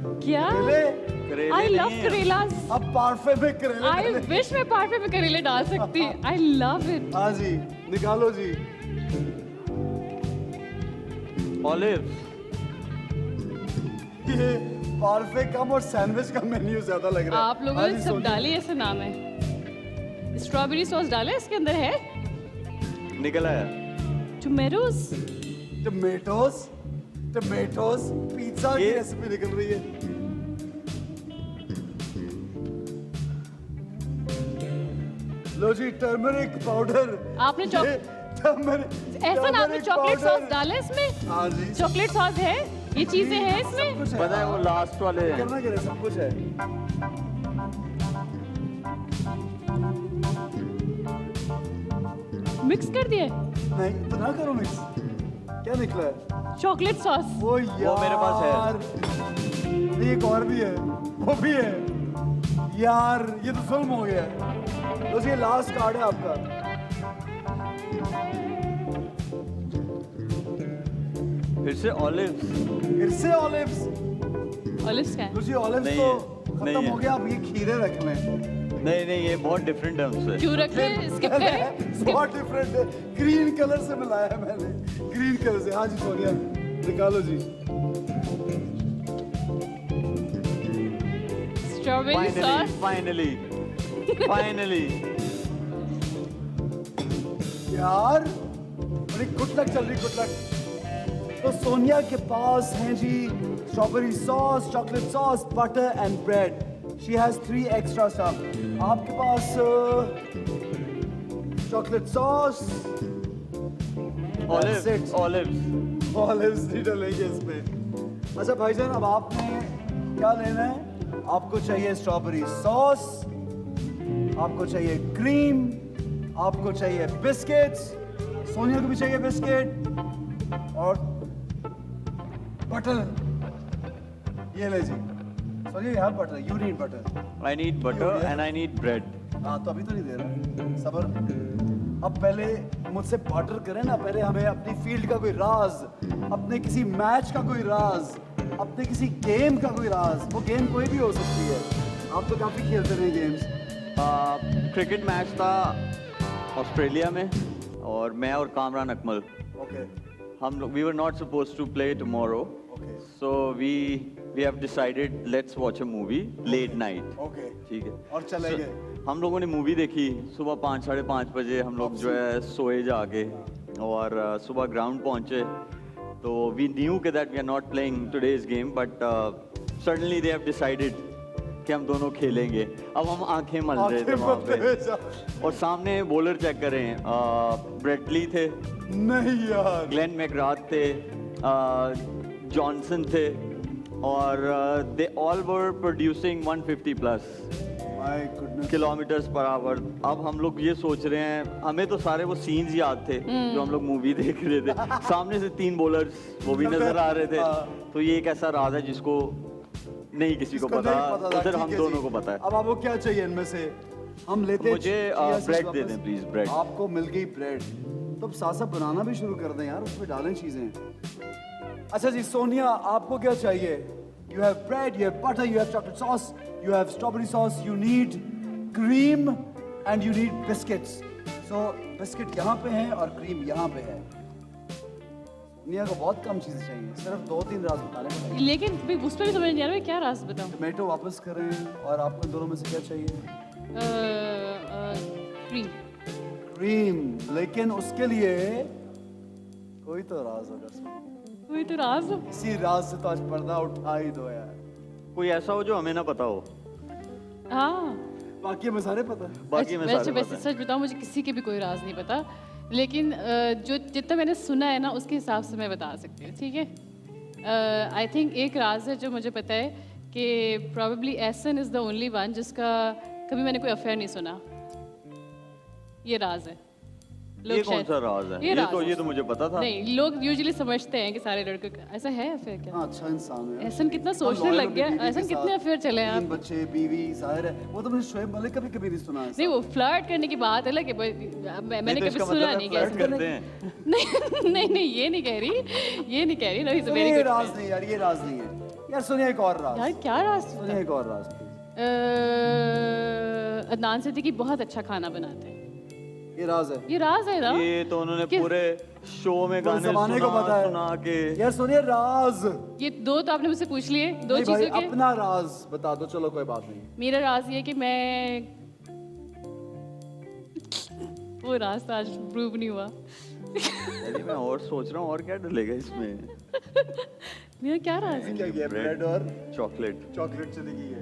क्या?
करेले
आई
नहीं
लव
है।
करेलास।
अब पार्फे में करेले
आई
डाले।
विश मैं पार्फे में करेले डाल सकती। I love it.
हाँ जी, निकालो जी।
ऑलिव।
ये पार्फे कम और सैंडविच का मेन्यू ज्यादा लग रहा है।
आप लोगों
हाँ
ने
जी,
सब
सोनिया।
डाली, ऐसे नाम है। स्ट्रॉबेरी सॉस डाले इसके अंदर है।
निकल आया।
टोमेटोज।
टमेटोस, पिज्जा की
ये-
रेसिपी निकल रही है। लो जी, टर्मरिक पाउडर।
आपने ऐसा ना आपने चॉकलेट सॉस डाला इसमें?
हाँ जी,
चॉकलेट सॉस है, ये चीजें हैं
सब
इसमें।
कुछ है।
पता है वो लास्ट वाले हैं।
करना क्या है, सब कुछ है।
मिक्स कर दिए
नहीं, तो ना करो मिक्स। क्या निकला है?
Chocolate sauce.
वो यार,
मेरे पास है।
नहीं, एक और भी है, वो भी है। यार, ये तो जुल्म हो गया। बस ये लास्ट कार्ड है आपका।
फिर से ऑलिव।
फिर से ऑलिव्स।
ऑलिव्स का है।
तो जी, ऑलिव्स
नहीं
तो
है, नहीं
खत्म
है।
हो गया, अब ये खीरे रख लें।
नहीं नहीं ये बहुत डिफरेंट है उनसे।
क्यों रख रहे? स्किप करें?
बहुत डिफरेंट है, ग्रीन कलर से मिलाया मैंने, ग्रीन कलर से। हाँ जी सोनिया, निकालो जी।
Strawberry sauce.
फाइनली फाइनली
यार, बड़ी गुड लक चल रही, गुड लक। तो सोनिया के पास हैं जी strawberry sauce, chocolate sauce, butter and bread. She has 3 extra stuff. आपके पास chocolate sauce,
olive olive.
Olives नहीं डलेंगे इसमें। अच्छा भाईजान, अब आपने क्या लेना है? आपको चाहिए स्ट्रॉबेरी सॉस, आपको चाहिए क्रीम, आपको चाहिए बिस्किट्स, सोनिया को भी चाहिए बिस्किट और बटर। ये ले जी सोनिया, यार butter, you need butter.
I need butter and I need bread.
हाँ, तो अभी तो नहीं दे रहा, सबर। अब पहले मुझसे बार्टर करें ना, पहले हमें अपनी फील्ड का कोई राज, अपने किसी मैच का कोई राज, अपने किसी गेम का कोई राज। वो गेम कोई भी हो सकती है, आप तो काफी खेलते रहे गेम्स।
क्रिकेट मैच था ऑस्ट्रेलिया में और मैं और कामरान अकमल,
ओके
हम लोग we were not suppose to play tomorrow,
okay
so we have decided let's watch a movie late night.
Okay,
ठीक है,
और चले
So,
गए।
हम लोगों ने मूवी देखी सुबह 5 साढ़े 5 बजे। हम लोग जो है सोए जाके और सुबह ग्राउंड पहुंचे तो वी न्यू के that we are not playing today's game, but suddenly they have decided कि हम दोनों खेलेंगे। अब हम आंखें मल रहे थे
आंखें
वहाँ
मलते हुए
पे
जा-
और सामने बॉलर चेक करें, ब्रेटली थे,
नहीं यार,
ग्लेन मैकग्राथ थे, जॉनसन थे और they all were producing 150 plus.
My goodness.
Kilometres per hour. अब हम लोग ये सोच रहे हैं, हमें तो सारे वो सीन्स याद थे जो हम लोग मूवी देख रहे थे, सामने से 3 बॉलर्स वो भी नजर आ रहे थे। तो ये एक ऐसा राज है जिसको नहीं किसी को पता, उधर हम दोनों को पता है।
अब आपको क्या चाहिए इनमें से? हम लेते हैं
मुझे ब्रेड दे दें प्लीज, ब्रेड।
आपको मिल गई ब्रेड, तो अब साथ साथ बनाना भी शुरू कर दें यार, उसमें डालें चीजें। अच्छा जी सोनिया, आपको क्या चाहिए? You have bread, you have butter, you have chocolate sauce, you have strawberry sauce, you need cream and you need biscuits. So biscuit यहाँ पे है और क्रीम यहाँ पे है। सोनिया को बहुत कम चीजें चाहिए, सिर्फ 2-3 राज बताने पड़ेंगे।
लेकिन भाई उस पर भी समझ नहीं आ रहा है क्या राज बताऊं।
टोमेटो वापस करें, और आपको इन दोनों में से क्या चाहिए?
क्रीम।
क्रीम, लेकिन उसके लिए कोई तो राज होगा।
वही तो राज।
इसी राज से तो आज पर्दा उठा ही दो यार।
कोई ऐसा हो जो हमें ना पता हो।
हाँ।
बाकी हमें सारे पता है।
बाकी में
वैसे
सारे
वैसे
पता है।
सच बताऊं, मुझे किसी के भी कोई राज नहीं पता, लेकिन जो जितना मैंने सुना है ना उसके हिसाब से मैं बता सकती हूँ, ठीक है। आई थिंक एक राज है जो मुझे पता है कि probably Ehsan is the only one जिसका कभी मैंने कोई अफेयर नहीं सुना। ये राज है।
ये कौन
शायद-
सा राज है? ये
राज
तो मुझे पता था।
नहीं, लोग यूजुअली समझते हैं कि सारे लड़कों का ऐसा है अफेयर क्या।
हाँ, अच्छा इंसान है।
एहसन कितना सोचने
लॉयल
लग गया,
बीवी के
एहसन
साथ,
कितने अफेयर चले हैं
3
आप।
बच्चे, बीवी, जाहिर है। वो तो मैंने शोएब मलिक का भी कभी नहीं सुना है।
नहीं, वो फ्लर्ट करने की बात अलग है, मैंने
तो
कभी
इसका
सुना
मतलब
नहीं
फ्लर्ट
कि
करते हैं।
नहीं, ये नहीं कह रही, ये नहीं कह रही। नहीं, तो
ये राज नहीं यार, ये राज नहीं है यार। सुनिए एक और राज।
यार क्या राज।
सुनिए एक और राज प्लीज।
अदनान सिद्दीकी बहुत अच्छा खाना बनाते हैं।
ये राज है।
ये राज है ना।
ये तो उन्होंने
किस-
पूरे शो में
पूरे
गाने
जमाने को पता है।
सुना के।
यार सुनिए राज।
ये 2 तो आपने मुझसे पूछ लिए, 2
नहीं भाई,
चीजों के।
अपना राज बता दो, चलो कोई बात नहीं।
मेरा राज ये कि मैं वो राज तो आज प्रूव नहीं हुआ।
अरे मैं और सोच रहा हूँ और क्या डलेगा इसमें।
मेरा क्या राज है।
क्या किया? ब्रेड और
चॉकलेट।
चॉकलेट चली गई है।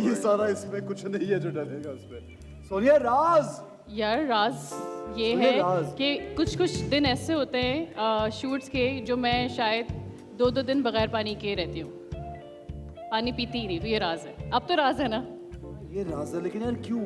ये सारा इसमें कुछ नहीं है जो डलेगा उसमें। सोनिया राज।
यार राज ये
सुनिए
है
राज।
कि कुछ दिन ऐसे होते हैं शूट्स के जो मैं शायद 2 दिन बगैर पानी के रहती हूँ, पानी पीती ही नहीं। तो ये राज है। अब तो राज है ना,
ये राज है, लेकिन यार क्यों?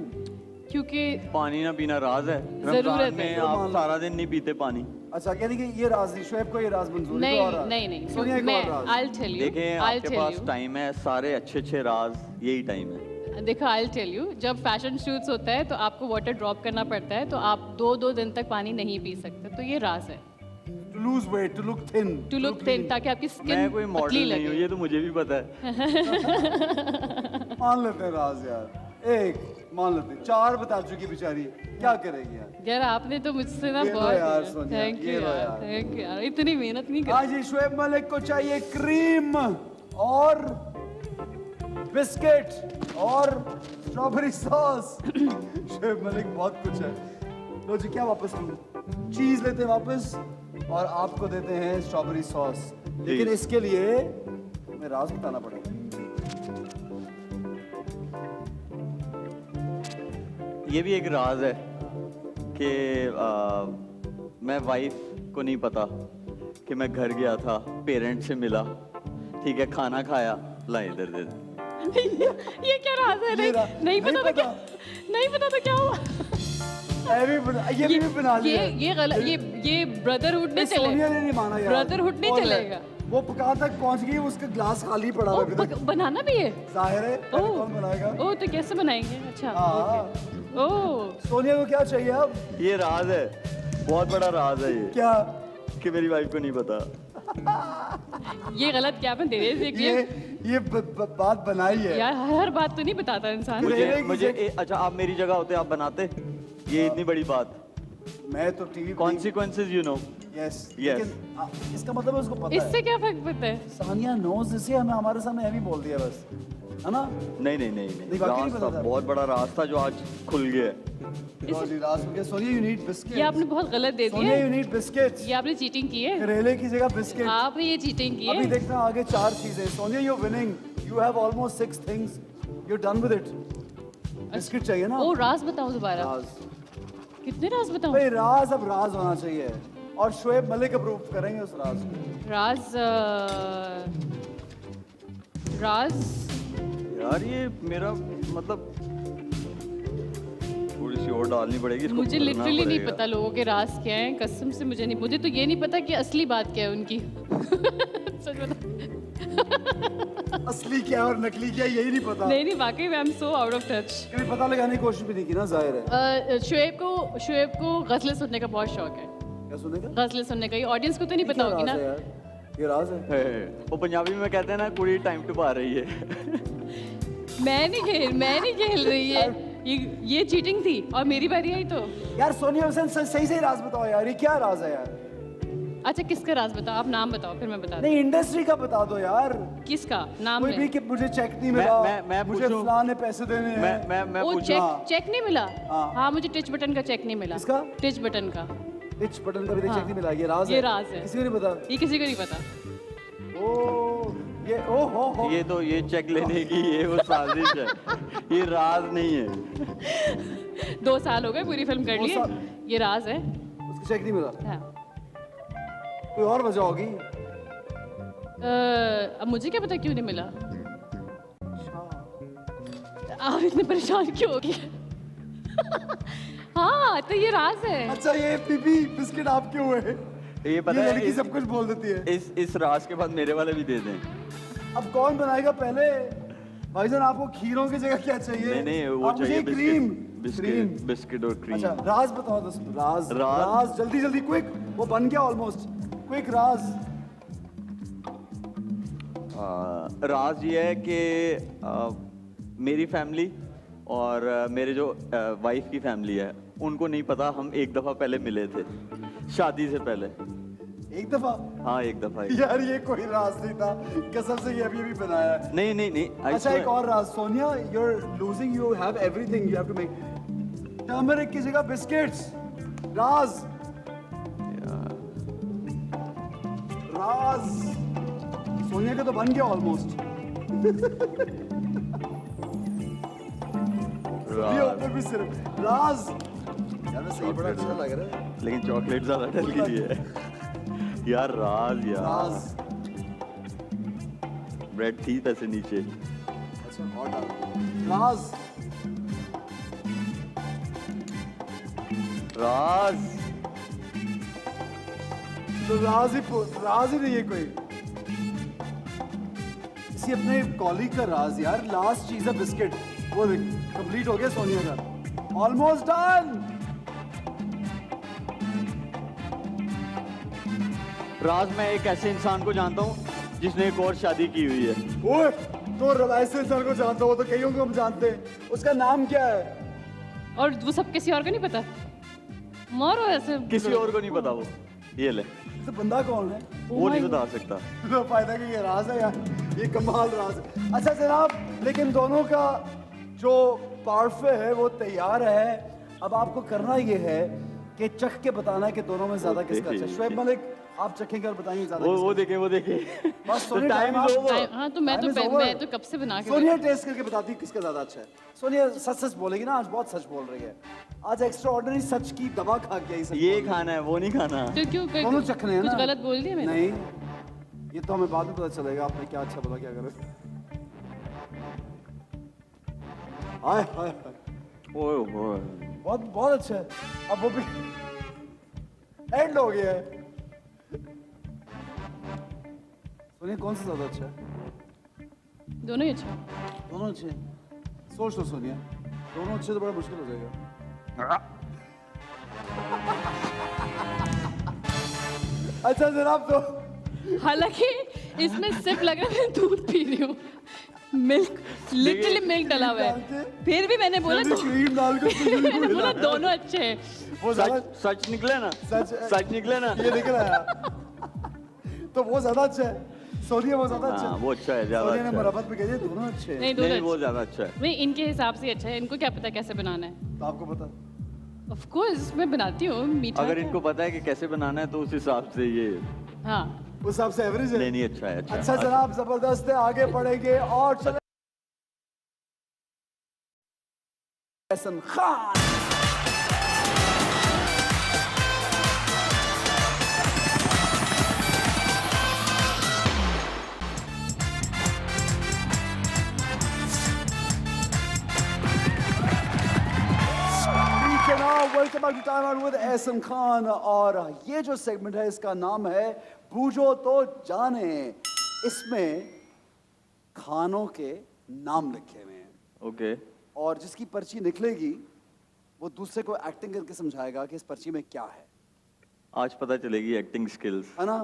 क्योंकि
पानी ना पीना राज है।
जरूरत
रमजान
है।
में आप सारा दिन नहीं पीते पानी।
अच्छा, कहने कि ये राज नहीं, शोएब को ये राज मंजूर है।
नहीं
तो और राज।
नहीं नहीं
सोनिया एक
मैं
और राज।
I'll tell you,
देखें
I'll
आपके
tell
पास
you।
टाइम है, सारे अच्छे राज यही टाइम है।
देखो I'll tell you, जब फैशन शूट्स होता है तो आपको वाटर ड्रॉप करना पड़ता है, तो आप 2 दिन तक पानी नहीं पी सकते। तो ये राज है,
To lose weight, to look thin,
to look thin, ताकि आपकी
मैं
स्किन
कोई
पतली
मॉडल नहीं हूँ,
लगे।
ये तो मुझे भी पता है।
मान लेते हैं राज यार। एक मान लेते हैं, 4 बता चुकी बेचारी, क्या करेगी यार?
यार आपने तो मुझसे ना
ये लो
बहुत
यार सोनिया,
थैंक
ये
यू
लो
यार,
यार।
थैंक यू यार, इतनी मेहनत नहीं कर।
आज ये शोएब मलिक को चाहिए क्रीम और बिस्किट और स्ट्रॉबेरी सॉस। शोएब मलिक बहुत कुछ है। लो जी, क्या वापस लूं? चीज लेते हैं वापस और आपको देते हैं स्ट्रॉबेरी सॉस, लेकिन इसके लिए हमें राज बताना पड़ेगा।
ये भी एक राज है कि मैं वाइफ को नहीं पता कि मैं घर गया था, पेरेंट्स से मिला, ठीक है, खाना खाया, ला इधर दे दे।
ये क्या राज है? नहीं नहीं पता तो क्या, नहीं पता तो क्या हुआ।
ये भी बना लिया।
ये गलत, ये ब्रदरहुड नहीं
सोनिया
चलेगा,
ने नहीं माना यार।
ब्रदरहुड नहीं
और
चलेगा।
वो कहाँ तक पहुंच गई, उसका ग्लास खाली पड़ा हुआ है अभी तक।
बनाना भी है।
जाहिर है, पहले कौन बनाएगा?
ओ तो कैसे बनाएंगे? अच्छा
हाँ।
ओ
सोनिया को क्या चाहिए अब?
ये राज है, बहुत बड़ा राज है ये,
क्या?
कि मेरी वाइफ को नहीं पता।
ये गलत ज्ञापन दे रहे थे कि
ये बात बनाई है।
यार हर बात तो नहीं बताता इंसान।
अच्छा आप मेरी जगह होते आप बनाते ये इतनी बड़ी बात।
मैं तो TV
consequences you know.
Yes
Yes.
लेकिन इसका मतलब है उसको पता है।
इससे क्या फर्क पड़ता है?
सानिया नोज इसे हमें हमारे सामने भी बोल दिया बस, है ना?
नहीं
नहीं, वाकई नहीं
राज
पता
था,
था।
बहुत बड़ा राज था जो आज खुल गया है।
जी राज में क्या? Sonia you need biscuit.
ये आपने बहुत गलत दे
सोनिया
दिया।
You need biscuits.
ये आपने चीटिंग की है।
करेले की जगह बिस्किट।
आपने ये चीटिंग की
अभी
है।
देखते हैं आगे 4 चीजें। Sonia you winning, you have almost 6 things, you done with it. Biscuit चाहिए ना?
ओ राज बताओ दोबारा।
राज
कितने राज बताऊं?
भाई, राज अब राज होना चाहिए और शोएब मलिक अप्रूव करेंगे उस राज को।
राज
यार ये मेरा मतलब थोड़ी सी और डालनी पड़ेगी इसको,
मुझे
भरना
लिटरली नहीं
पड़ेगा।
पता लोगों के राज क्या है, कसम से मुझे नहीं, मुझे तो ये नहीं पता कि असली बात क्या है उनकी। सच बता,
असली क्या है और नकली क्या है यही नहीं पता।
नहीं वाकई में आई am so out of touch.
कभी पता लगाने की कोशिश भी नहीं की ना, जाहिर है।
शुएब को गजलें सुनने का बहुत शौक है,
क्या सुनेगा?
गजलें सुनने का। ये ऑडियंस को तो नहीं पता होगी ना।
ये राज है।
वो पंजाबी में कहते हैं ना, कुड़ी टाइम टू पा रही है।
मैं नहीं खेल रही है, ये चीटिंग थी और मेरी बारी आई तो।
यार सोनिया हुसैन सही सही राज बताओ यार, ये क्या राज है यार?
अच्छा किसका राज बताओ, आप नाम बताओ फिर मैं बता दूं।
नहीं इंडस्ट्री का बता दो यार।
किसका नाम
कोई भी
है?
कि मुझे चेक नहीं मिला,
मैं
मुझे
पूछूं?
फलां ने पैसे देने हैं।
मैं
वो
पूछूं?
चेक नहीं मिला।
हाँ।
हाँ मुझे टच बटन का चेक नहीं मिला।
किसका?
टच बटन का।
इच बटन का भी
हाँ।
चेक नहीं मिला, ये राज है।
ये राज है।
किसी को नहीं पता।
ये किसी को नहीं पता।
ओ
ये चेक लेने की ये वो साजिश है, ये राज नहीं है।
2 साल हो गए पूरी फिल्म कर
दो
लिए,
साल?
ये राज है।
उसको चेक नहीं मिला।
हाँ।
कोई और वजह होगी।
अब मुझे क्या पता क्यों नहीं मिला। आप इतने परेशान क्यों हो गए? हाँ तो ये राज है।
अच्छा ये पीपी बिस्किट आपके हुए हैं।
ये पता
ये
है
लड़की सब कुछ बोल देती है।
इस राज के बाद मेरे वाले भी दे दें।
अब कौन बनाएगा पहले? भाईजान आपको खीरों की जगह क्या चाहिए?
नहीं वो
आप
चाहिए
मुझे क्रीम।
बिस्किट और क्रीम।
अच्छा राज बताओ, राज जल्दी जल्दी क्विक। वो बन गया ऑलमोस्ट। क्विक राज।
राज ये है कि मेरी फैमिली और मेरे जो वाइफ की फैमिली है उनको नहीं पता हम एक दफा पहले मिले थे, शादी से पहले।
एक दफा?
हाँ एक दफा ही।
यार ये कोई राज नहीं था, कसम से ये अभी बनाया है।
नहीं I
अच्छा एक
swear-
और Raj. Sonia you are losing, you have everything, you have to make turmeric की जगह बिस्किट्स। राज राज सोनिया का तो बन गया ऑलमोस्ट।
राज।
भी सिर्फ राज। यार मैं सही बड़ा अच्छा लग रहा है।
लेकिन चॉकलेट ज्यादा डल गई है। यार राज यार।
राज।
ब्रेड थी पैसे नीचे।
अच्छा और डाल। राज।
राज
तो राज ही नहीं है कोई। इसी अपने कॉलीग का राज यार। लास्ट चीज है बिस्किट। वो देख कंप्लीट हो गया सोनिया का। Almost done.
राज मैं एक ऐसे इंसान को जानता हूँ जिसने एक और शादी की हुई है।
ओए तो ऐसे इंसान को जानता हो तो कईयों को हम जानते हैं। उसका नाम क्या है?
और वो सब किसी और को नहीं पता। मारो ऐसे।
किसी और को नहीं पता वो। ये ले,
तो बंदा कौन है?
वो नहीं बता सकता।
तो फायदा कि ये राज है यार, ये कमाल राज है। अच्छा जनाब, लेकिन दोनों का जो पार्फे है वो तैयार है। अब आपको करना ये है कि चख के बताना है कि दोनों में ज्यादा किसका अच्छा है। शुएब मलिक आप चखेंगे और बताएंगे ज्यादा
वो
किसका
देखे वो देखे।
बस
तो
सोनिया
टाइम
time
इज
आप-
ओवर।
हाँ तो मैं
Time is over.
मैं तो कब से बना के
सोनिया टेस्ट करके बताती है किसका ज्यादा अच्छा है। सोनिया सच सच बोलेगी ना, आज बहुत सच बोल रही है। आज एक्स्ट्रा ऑर्डिनरी सच की दवा खा गया ये सच
ये
बोल रही है।
खाना है वो नहीं खाना।
तो क्यों
दोनों चखने हैं
कुछ
ना।
गलत बोल दिया मैंने?
नहीं, ये तो हमें बाद में पता चलेगा आपने क्या अच्छा बोला क्या गलत। हाय हाय हाय,
ओए ओए।
बहुत बहुत अच्छा है। अब वो भी एंड हो गया है। सोनिया कौन सा ज्यादा अच्छा है?
दोनों ही अच्छा।
दोनों अच्छे हैं। सोच लो सोनिया, दोनों अच्छे तो बड़ा मुश्किल हो जाएगा। अच्छा जनाब तो
हालांकि इसमें सिर्फ लग रहा है मैं दूध पी रही हूँ। मिल्क, लिटरली मिल्क डला हुआ
डाल
है।
के-
फिर भी मैंने बोला तो
क्रीम डाल के
मैंने बोला दोनों अच्छे हैं।
वो ज्यादा
सच निकले ना।
सच
निकले ना।
ये निकल आया। तो वो ज्यादा अच्छा है। सोनिया वो ज्यादा अच्छा
हाँ,
है।
वो अच्छा है, ज्यादा
सोनिया ने
अच्छा है।
मरम्मत में कह दिया दोनों अच्छे हैं।
नहीं
नहीं
दोनों
वो
अच्छे।
ज्यादा अच्छा है।
नहीं इनके हिसाब से अच्छा है, इनको क्या पता कैसे बनाना है।
तो आपको पता?
ऑफ कोर्स मैं बनाती हूँ मीठा।
अगर
क्या?
इनको पता है कि कैसे बनाना है तो उस हिसाब से ये
हाँ
उस हिसाब से एवरेज है।
नहीं अच्छा है।
अच्छा जनाब जबरदस्त है, आगे बढ़ेंगे और चले Ehsan Khan. back to Time Out with Ehsan Khan और ये जो सेगमेंट है इसका नाम है बूझो तो जाने। इसमें खानों के नाम लिखे हुए हैं
ओके
और जिसकी पर्ची निकलेगी वो दूसरे को एक्टिंग करके समझाएगा कि इस पर्ची में क्या है
आज पता चलेगी एक्टिंग स्किल्स।
है ना?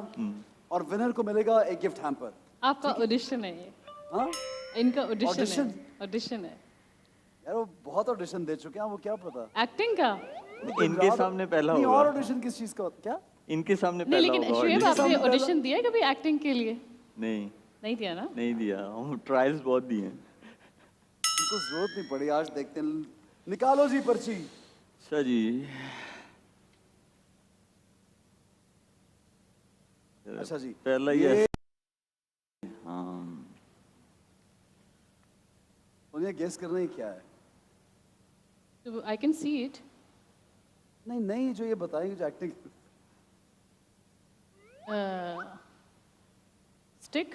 और विनर को मिलेगा एक गिफ्ट हैम्पर।
आपका ऑडिशन है ये,
हाँ
इनका ऑडिशन
Audition?
है, ऑडिशन है
यार वो बहुत ऑडिशन दे चुके हैं, वो क्या पता।
एक्टिंग का।
इनके सामने पहला
नहीं,
होगा।
और ऑडिशन किस चीज का क्या?
इनके सामने
नहीं,
पहला
लेकिन
होगा
शुएब
audition।
आपने
पहला-
ऑडिशन दिया है कभी एक्टिंग के लिए?
नहीं
नहीं दिया ना?
नहीं दिया, हम ट्रायल्स बहुत दिए हैं।
उनको जरूरत नहीं पड़ी, आज देखते हैं। निकालो जी पर्ची।
अच्छा जी,
अच्छा जी,
पहला
ये
ये हाँ
उन्हें गेस करना ही क्या है?
तो आई कैन सी इट।
नहीं नहीं, जो ये बताएंगे जो एक्टिंग।
स्टिक।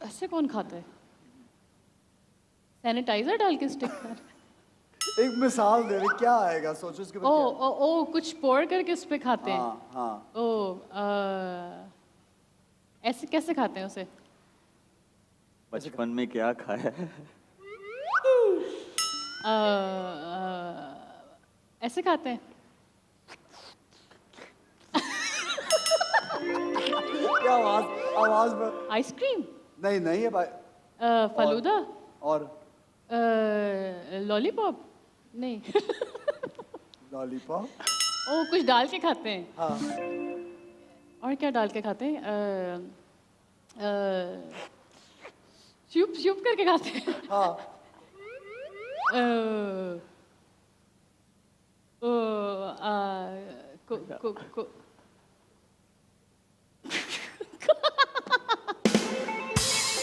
ऐसे कौन खाता है? सैनिटाइजर डाल के स्टिक खा रहे?
एक मिसाल दे रहे, क्या आएगा सोचो इसके
ओ
बाद
ओ ओ कुछ पोर करके उस पे खाते
क्या?
हैं।
हाँ हाँ,
ओ ऐसे कैसे खाते हैं उसे?
बचपन में क्या खाया है?
ऐसे खाते हैं।
क्या आवाज आवाज में?
आइसक्रीम,
नहीं नहीं है भाई।
फलूदा,
और
लॉलीपॉप नहीं।
लॉलीपॉप।
ओ कुछ डाल के खाते हैं।
हाँ,
और क्या डाल के खाते हैं? चुप चुप करके खाते हैं।
हाँ,
ओ को को को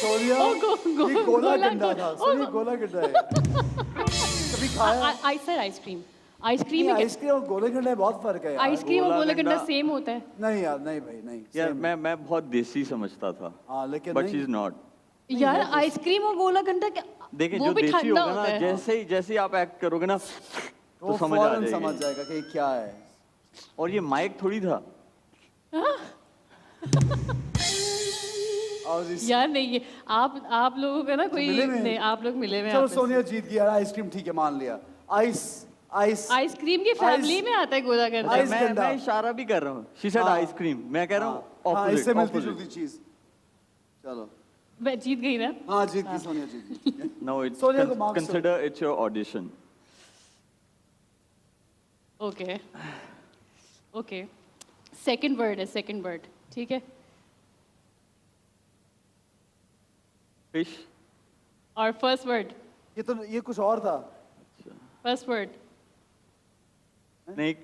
सोनिया, ये गोला गंडा था। सुनिए, गोला गंडा है। कभी खाया?
आई सर आइसक्रीम। आइसक्रीम
नहीं,
में
आइसक्रीम और गोले गंडे में बहुत फर्क है यार।
आइसक्रीम और
गोला
गोला गंडा
गंडा-
सेम होता है।
नहीं यार, नहीं भाई, नहीं।
यार
same।
मैं बहुत देसी समझता था,
हाँ लेकिन
बट
नहीं।
She is not.
यार आइसक्रीम और गोला गंडा क्या?
देखिए
वो
जो
भी
देसी
ठंडा
होगा
होता
ना,
है।
जैसे ही आप एक्ट करोगे ना तो
वो
समझ आ
फौरन समझ
जाएगी।
जाएगा कि ये क्या है।
और ये माइक थोड़ी था।
और इस-
यार नहीं, ये आप लोगों का ना कोई
मिले हुए हैं।
नहीं, आप लोग मिले हुए हैं
चलो
आपस में।
सोनिया जीत गई यार, आइसक्रीम ठीक है, मान लिया। आइस आइस
आइसक्रीम की फैमिली में आता है गोला गंडा।
आइस
मैं
गंडा।
इशारा भी कर रहा हूँ। शी सेड
हाँ।
आइसक्रीम, मैं कह रहा हूँ
हाँ, इससे मिलती
ऑपोजिट।
जुलती चीज। चलो,
मैं जीत गई ना?
हाँ जीत गई सोनिया, जीत गई।
नो इट्स
सोनिया को marks
consider it's your audition.
Okay okay, second word है, सेकंड वर्ड, ठीक है।
फिश।
और फर्स्ट वर्ड,
ये कुछ और था।
First word
snake.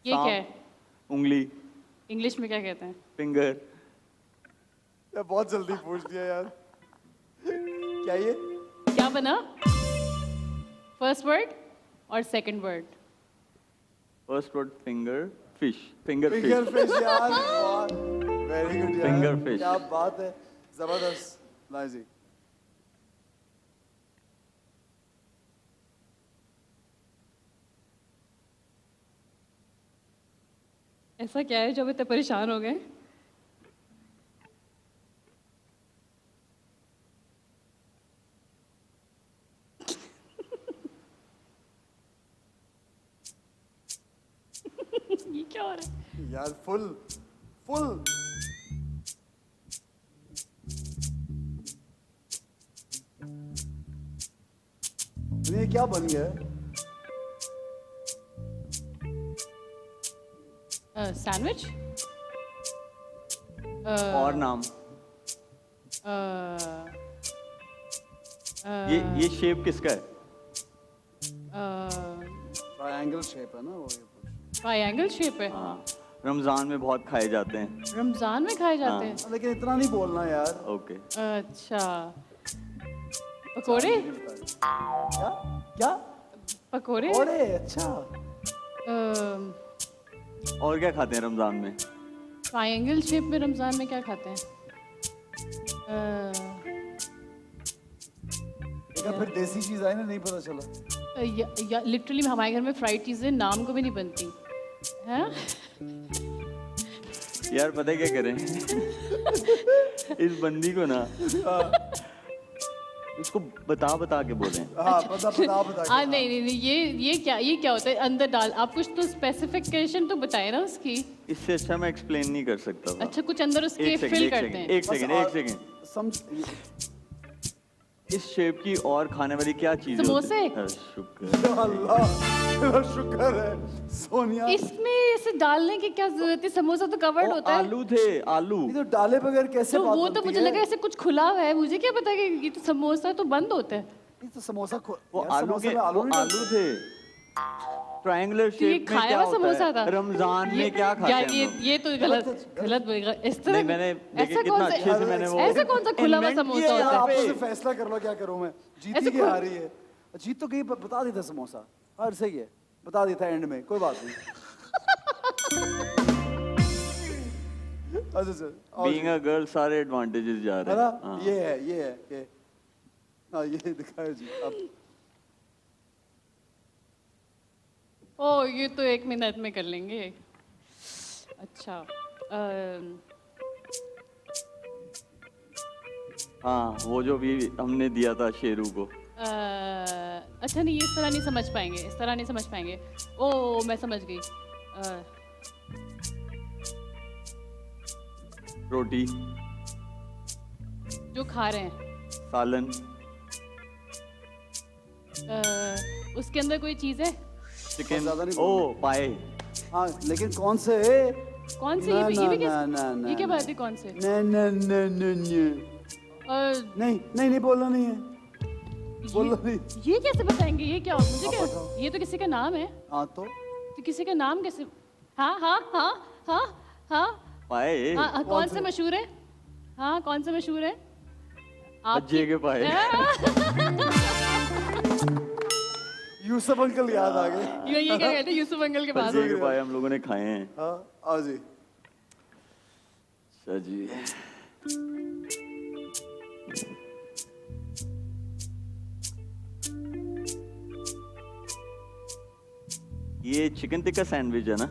ये क्या है?
उंगली।
इंग्लिश में क्या कहते हैं?
फिंगर।
यार बहुत जल्दी पूछ दिया यार। क्या ये?
क्या बना? फर्स्ट वर्ड और second word.
First word finger fish. Finger
finger
fish.
Fish यार, वेरी गुड यार।
Finger fish।
क्या बात है, जबरदस्त। लाइजी।
ऐसा क्या है जो अब इतने परेशान हो गए? ये क्या हो रहा है?
यार फुल फुल। ये क्या बन गया है?
सैंडविच?
और नाम। ये शेप किसका है?
ट्रायंगल शेप है ना वो, ये कुछ।
ट्रायंगल शेप है।
हाँ, रमजान में बहुत खाए जाते हैं।
रमजान में खाए जाते हैं?
लेकिन इतना नहीं बोलना यार।
ओके।
अच्छा, पकोड़े?
क्या क्या?
पकोड़े?
ओरे, अच्छा।
अम,
और क्या खाते हैं रमजान में?
ट्रायंगल शेप में रमज़ान में क्या खाते हैं?
क्या फिर देसी चीज आई ना, नहीं पता चला।
या लिटरली हमारे घर में फ्राइड चीज़ें नाम को भी नहीं बनती हैं।
यार पता है क्या करें इस बंदी को ना इसको बता के बोले।
हाँ बता
नहीं ये क्या होता है अंदर डाल, आप कुछ तो स्पेसिफिकेशन तो बताए ना उसकी।
इससे अच्छा मैं एक्सप्लेन नहीं कर सकता था।
अच्छा कुछ अंदर उसके फिल करते हैं।
एक सेकंड
समझ।
इस शेप की और खाने वाली क्या चीज
समोसे?
शुक्र
अल्लाह शुक्र है सोनिया।
इसमें ऐसे डालने की क्या जरूरत है? समोसा तो कवर्ड होता है।
आलू थे, आलू।
ये तो डाले बगैर कैसे
तो
बात
वो तो
बनती
मुझे
है?
लगा ऐसे कुछ खुला हुआ है, मुझे क्या पता कि ये तो समोसा तो बंद होता है।
ये तो समोसा
वो
यार,
आलू
समोसे
के
में आलू
वो
नहीं
आलू थे। ट्रायंगुलर
तो ये
शेप में
खाया
क्या
हुआ
होता
समोसा
है?
था।
रमजान में क्या खाते
यार
हैं हम लोग?
ये तो गलत इस तरह
नहीं, मैंने देखिए
ऐसा
कितना
कौन सा
अच्छे से मैंने वो
ऐसा कौन सा खुला हुआ
invent
समोसा
किया
होता
यहाँ
है?
पे।
आप मुझे फैसला कर लो क्या करूं मैं। जीती
ऐसे
की
खुद-
हारी है। जीत तो गई, बता देता समोसा। हाँ सही है, बता देता एंड में, कोई बात नहीं। अच्छा सर
बीइंग अ गर्ल सारे एडवांटेजेस जा
है
रहे
ना,
हैं। हाँ।
ये हाँ ये दिखाया जी अब।
ओ ये तो 1 मिनट में कर लेंगे। अच्छा
हाँ वो जो भी हमने दिया था शेरू को।
अच्छा नहीं इस तरह नहीं समझ पाएंगे, इस तरह नहीं समझ पाएंगे। ओ मैं समझ गई।
रोटी,
जो खा रहे हैं
सालन,
उसके अंदर कोई चीज़ है?
चिकन।
ज्यादा नहीं
ओ पाए।
हाँ लेकिन कौन से?
कौन से?
ना,
ये भी
ना,
ये क्या बात है? कौन से?
नहीं बोलना नहीं है, बोलना नहीं।
ये कैसे बताएंगे? ये क्या मुझे क्या?
बताओ।
ये तो किसी का नाम है।
हाँ तो
किसी का नाम कैसे? हाँ हाँ हाँ हाँ हाँ
पाए।
हाँ कौन से मशहूर है? हाँ कौन से मशहूर है?
बच्चे के पाए।
यूसुफ अंकल याद आ गए।
ये क्या कहते हैं? यूसुफ अंकल के पास।
बच्चे के पाए हम लोगों ने खाए हैं।
हाँ आओ जी।
अच्छा जी। ये चिकन टिक्का सैंडविच है ना?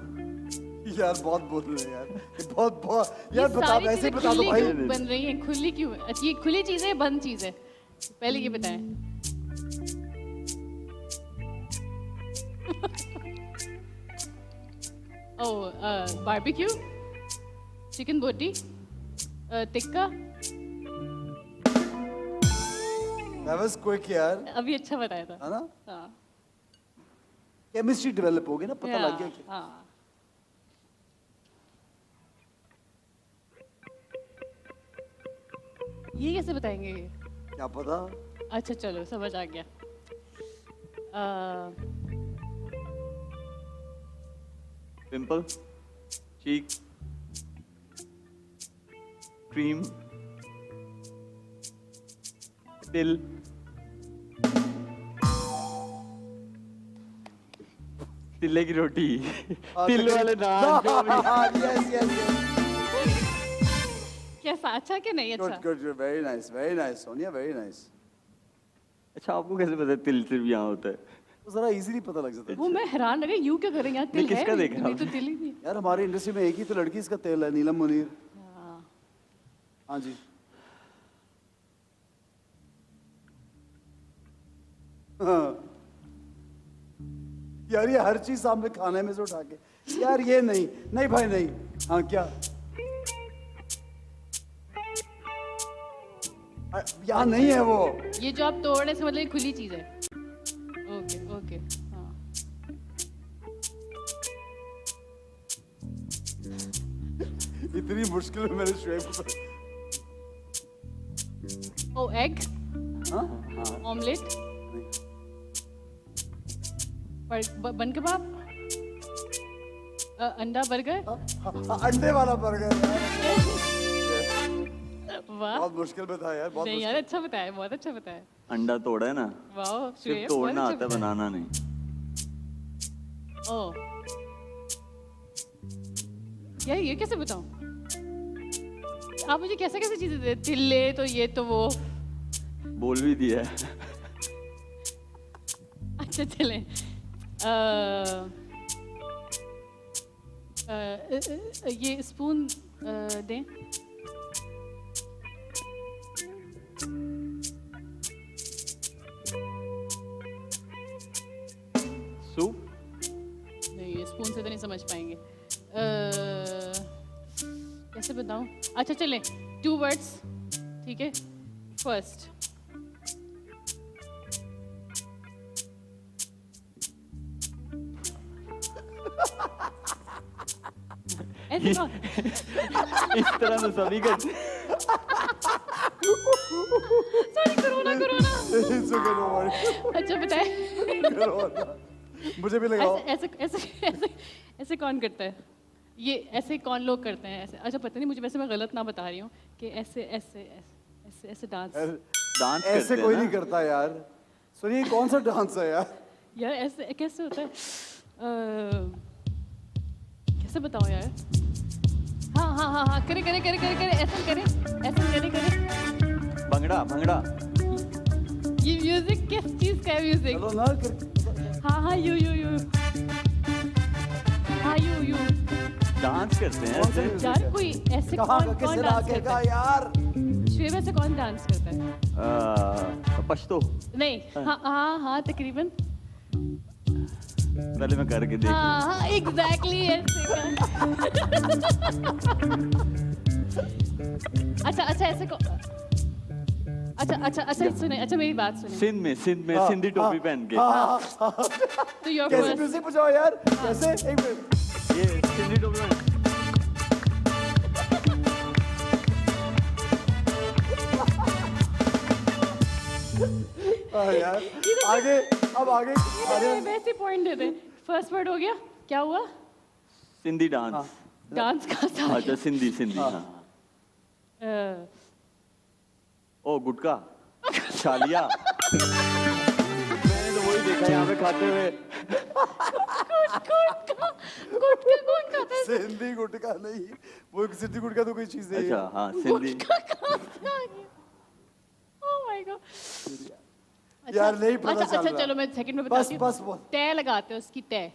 यार बहुत बोल रहे हैं यार, ये बहुत यार
ये
बता,
सारी
ऐसे ही
चीजें
बता दो
खुली
भाई।
क्यों बन रही हैं? खुली क्यों? अच्छा ये खुली चीज है, बंद चीज है? पहले ये बताएं। ओ बारबेक्यू, चिकन बोटी, टिक्का।
That was quick यार,
अभी अच्छा बताया था।
है ना?
हाँ
केमिस्ट्री डेवलप होगी ना, पता लग गया कि
हाँ। ये कैसे बताएंगे?
क्या पता।
अच्छा चलो समझ आ गया।
पिंपल, चीक, क्रीम, तिल, तिल्ले की रोटी, तिल वाले नान जो भी।
यस
कैसा? अच्छा कि नहीं अच्छा?
Good very nice Sonia, very nice.
अच्छा आपको कैसे पता है तिल सिर्फ यहाँ होता है?
तो जरा इजीली पता लग जाता है
वो मैं हैरान रह गई, यूं क्यों करें? यहाँ तिल
नहीं, किसका
है
देखा
नहीं तो
आपने?
तिल ही नहीं।
यार। हमारी इंडस्ट्री में एक ही तो लड़की इसका तेल है, नीलम मुनीर।
हाँ।
हाँ जी। हाँ। यार ये हर चीज सामने खाने में से उठा के, यार ये नहीं भाई नहीं। हाँ क्या? यहाँ नहीं है वो।
ये जो आप तोड़ रहे हैं मतलब ये खुली चीज है। ओके ओके हाँ।
इतनी मुश्किल में मैंने शुएब को।
ओ एग,
हाँ
ऑमलेट, बन कबाब, अंडा बर्गर।
अंडे वाला बर्गर यार।
वाह
बहुत मुश्किल में था यार, बहुत
नहीं यार अच्छा बताया, बहुत अच्छा बताया।
अंडा तोड़ा है ना,
वाह
सिर्फ
शुएब,
तोड़ना
बहुत
आता है,
अच्छा
बनाना नहीं।
बताया। ओ यार ये कैसे बताऊं? आप मुझे कैसे कैसे चीजें देते, तिल्ले तो ये तो वो।
बोल भी दिया है।
अच्छा चलें। ये स्पून दें।
सूप।
नहीं, ये स्पून से तो नहीं समझ पाएंगे। कैसे बताऊं? अच्छा चलें, 2 वर्ड्स, ठीक है। फर्स्ट, ऐसे कौन?
इस तरह से सभी का
sorry, corona corona.
It's okay, no worries.
अच्छा बताए।
कोरोना। मुझे भी लगाओ।
ऐसे ऐसे ऐसे ऐसे ऐसे कौन करता है? ये ऐसे कौन लोग करते हैं ऐसे? अच्छा पता नहीं, मुझे वैसे मैं गलत ना बता रही हूँ कि ऐसे ऐसे ऐसे ऐसे ऐसे डांस।
डांस
ऐसे
करते
कोई
हैं
नहीं
ना।
करता यार। सुनिए कौन सा डांस है यार?
यार ऐसे कैसे होता है? कैसे बताऊँ यार? हाँ हाँ हाँ हाँ, करे करे करे करे करे, ऐसे करे, ऐसे करे करे।
भंगड़ा भंगड़ा।
ये म्यूजिक किस चीज का है? म्यूजिक?
चलो ना कर।
हाँ हाँ, यू यू यू। हाँ यू यू।
डांस करते हैं
कौन सा
ऐसे।
music
यार
है?
कोई ऐसे
कहाँ
कौन
का
कौन
किसे
डांस करता
लागेगा
है?
यार?
शुएब ऐसे कौन डांस करता है?
पश्तो।
नहीं, हाँ हाँ हाँ, तकरीबन।
पहले मैं करके देख लूं।
हाँ हाँ, एग्जैक्टली ऐसे का। अच्छा अच्छा, ऐसे को। अच्छा अच्छा अच्छा, सुने, अच्छा मेरी बात सुने।
सिंध में
हाँ,
सिंधी टोपी पहन के।
तो योर
कैसे
फर्स्ट।
म्यूजिक बजाओ यार? कैसे? एक मिनट।
ये सिंधी टोपी पहन।
यार आगे, अब आगे आगे।
वैसे पॉइंट दे दे। फर्स्ट वर्ड हो गया, क्या हुआ?
सिंधी डांस।
डांस का था।
अच्छा सिंधी सिंधी हाँ। ओ गुटका छालिया। मैंने तो वही देखा यहाँ पे खाते हुए।
गुटका कौन खाता है?
सिंधी गुटका नहीं, वो सिंधी गुटका तो कोई चीज नहीं
अच्छा
है।
हाँ सिंधी।
गुटका कहाँ से आ गया? Oh my God.
यार नहीं पता
अच्छा
चल
अच्छा,
रहा।
चलो मैं सेकंड में
बस
बताती हूँ।
बस बोल।
तय लगाते हो उसकी तय।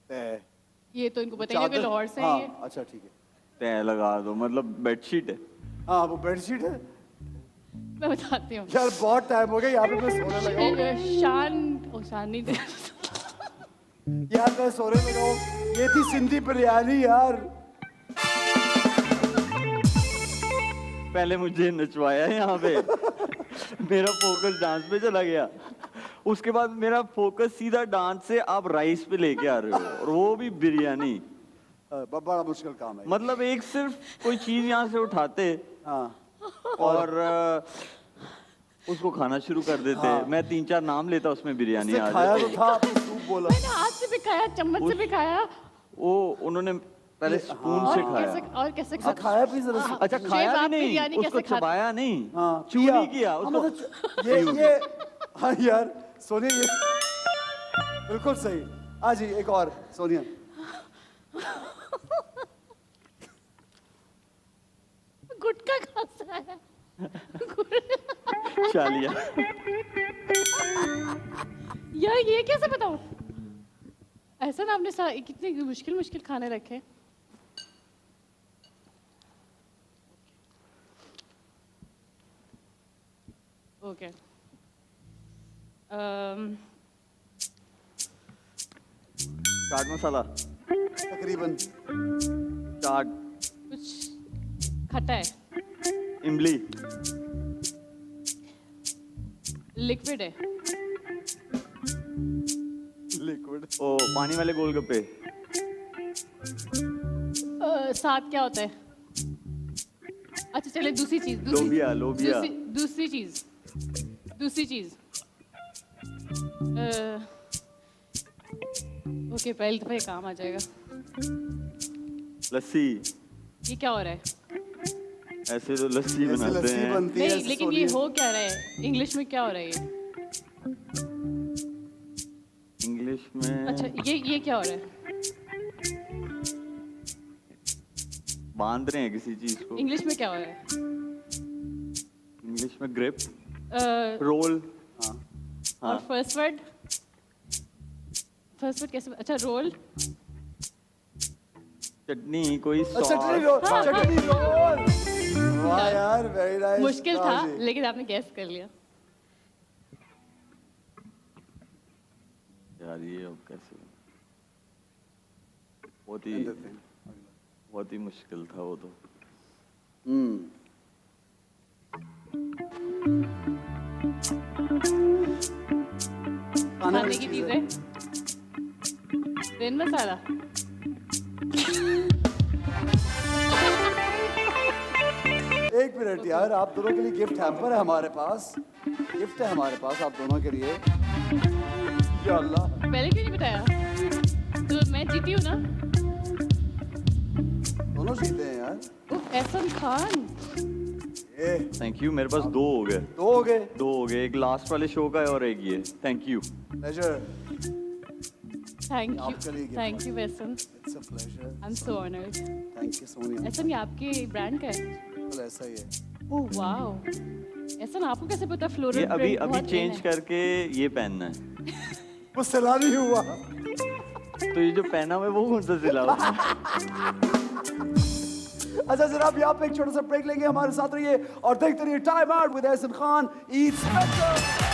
ए,
ये तो इनको बताइए कि
चादर-
लाहौर से
हाँ,
है ये।
अच्छा ठीक है।
तय लगा दो मतलब बेडशीट है।
हाँ वो बेडशीट है।
मैं बताती हूँ।
यार बहुत टाइम हो गया यहाँ पे मैं सोने लगा हूँ।
शान नहीं दे।
यार मैं सोने लगा हूँ। ये थी सिंधी बिरयानी यार।
पहले मुझे नचवाया यहाँ पे। मेरा फोकस डांस पे चला गया। उसके बाद मेरा फोकस सीधा डांस से आप राइस पे लेके आ रहे हो और वो भी बिरयानी।
बड़ा मुश्किल काम है।
मतलब एक सिर्फ कोई चीज यहाँ से उठाते
हाँ
और उसको खाना शुरू कर देते।
हाँ।
मैं 3-4 नाम लेता उसमें बिरयानी
उसने
आ
खाया
जाती।
तो था, आपने सूप बोला।
मैंने हाथ से भी खाया, चम्मच से भी खाया।
वो उन्होंने पहले स्पून से खाया।
और कैसे
हाँ, खाया भी जरा सा।
अच्छा
शेफ,
खाया
आप
भी नहीं,
बिरयानी
उसको
कैसे खाते?
चबाया नहीं,
हाँ
चू नहीं किया
हाँ,
उसको।
मतलब ये हाँ यार सोनिया ये बिल्कुल सही। हाँ जी एक और सोनिया।
गुटका कहाँ से आया?
चालिया।
यार ये कैसे बताऊं? ऐसा ना आपने कितने मुश्किल मुश्किल खाने रखे। ओके।
चाट मसाला।
तकरीबन।
चाट।
कुछ खट्टा है,
इमली।
लिक्विड है,
लिक्विड।
ओ पानी वाले गोलगप्पे।
साथ क्या होता है? अच्छा चले दूसरी चीज।
लोबिया, लोबिया।
दूसरी चीज। ओके, पहले दफा ये काम आ जाएगा।
लस्सी।
ये क्या हो रहा है?
ऐसे तो लस्सी
ऐसे
बनाते
लस्सी
हैं।
बनती है
नहीं, लेकिन ये
सोनिया।
हो क्या रहा है? इंग्लिश में क्या हो रहा है ये?
इंग्लिश में
अच्छा ये क्या हो रहा है?
बांध रहे हैं किसी चीज को।
इंग्लिश में क्या हो रहा है?
इंग्लिश में ग्रिप,
Uh,
रोल।
और फर्स्ट वर्ड कैसे? अच्छा, रोल।
चटनी, कोई
चटनी
सॉस।
रोल, चटनी रोल। वाह यार, वेरी नाइस।
मुश्किल था लेकिन आपने गैस कर लिया।
यार ये अब कैसे, बहुत ही मुश्किल था वो तो।
खाने की चीजें। रेन मसाला।
एक मिनट यार, आप दोनों के लिए गिफ्ट हैम्पर है हमारे पास। गिफ्ट है हमारे पास आप दोनों के लिए। या अल्लाह,
पहले क्यों नहीं बताया? तो मैं जीती हूँ ना?
दोनों जीते हैं यार।
उफ, एहसन खान।
ए,
थैंक यू, मेरे पास दो हो गए।
दो हो गए।
दो हो गए, एक लास्ट वाले शो का है और एक ये। Thank you.
प्लेजर।
थैंक
आपके लिए
you,
gift
thank you Ehsan.
It's a pleasure.
I am so honoured.
Thank you Sonia.
Ehsan, ये आपके ब्रांड का है?
बिल्कुल ऐसा ही है।
Oh wow. एहसन, आपको कैसे पता फ्लोरल
ये
प्रिंट
अभी
बहुत in
चेंज
है?
करके ये पहनना है।
वो सिला नहीं हुआ।
तो ये जो पहना हुआ है वो कौन सा सिला हुआ है?
अच्छा जनाब, यहाँ पे एक छोटा सा ब्रेक लेंगे, हमारे साथ रहिए और देखते रहिए time out with Ehsan Khan Eid special.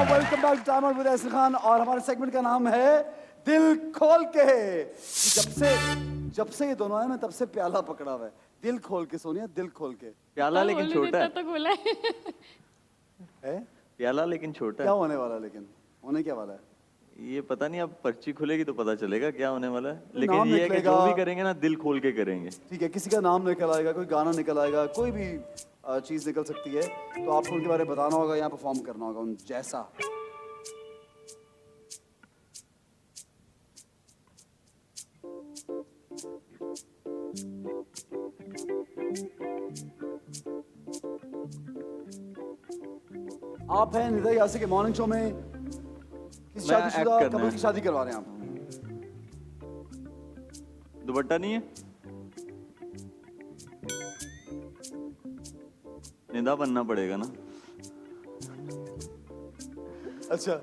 Welcome back to time out with Ehsan Khan और हमारे सेगमेंट का नाम है दिल खोल के। जब से ये दोनों आए ना तब से प्याला पकड़ा हुआ है। दिल खोल के सोनिया, दिल खोल के।
प्याला लेकिन
बोलने
छोटा
देता
है।
तो बोला है।
है
प्याला लेकिन छोटा
क्या
है।
होने वाला है? लेकिन होने क्या वाला है?
ये पता नहीं, अब पर्ची खुलेगी तो पता चलेगा क्या होने वाला है।
नाम
लेकिन ये है कि
निकलेगा।
जो भी करेंगे ना दिल खोल के करेंगे।
ठीक है, किसी का नाम निकल आएगा, कोई गाना निकल आएगा, कोई भी चीज निकल सकती है, तो आपको उनके बारे में बताना होगा, यहाँ परफॉर्म करना होगा उन जैसा। आप हैं निदा यासी के मॉर्निंग शो में किस
मैं
शादीशुदा
act करना
कपल
है।
की शादी करवा रहे हैं आप?
दुपट्टा नहीं है? निदा बनना पड़ेगा ना।
अच्छा,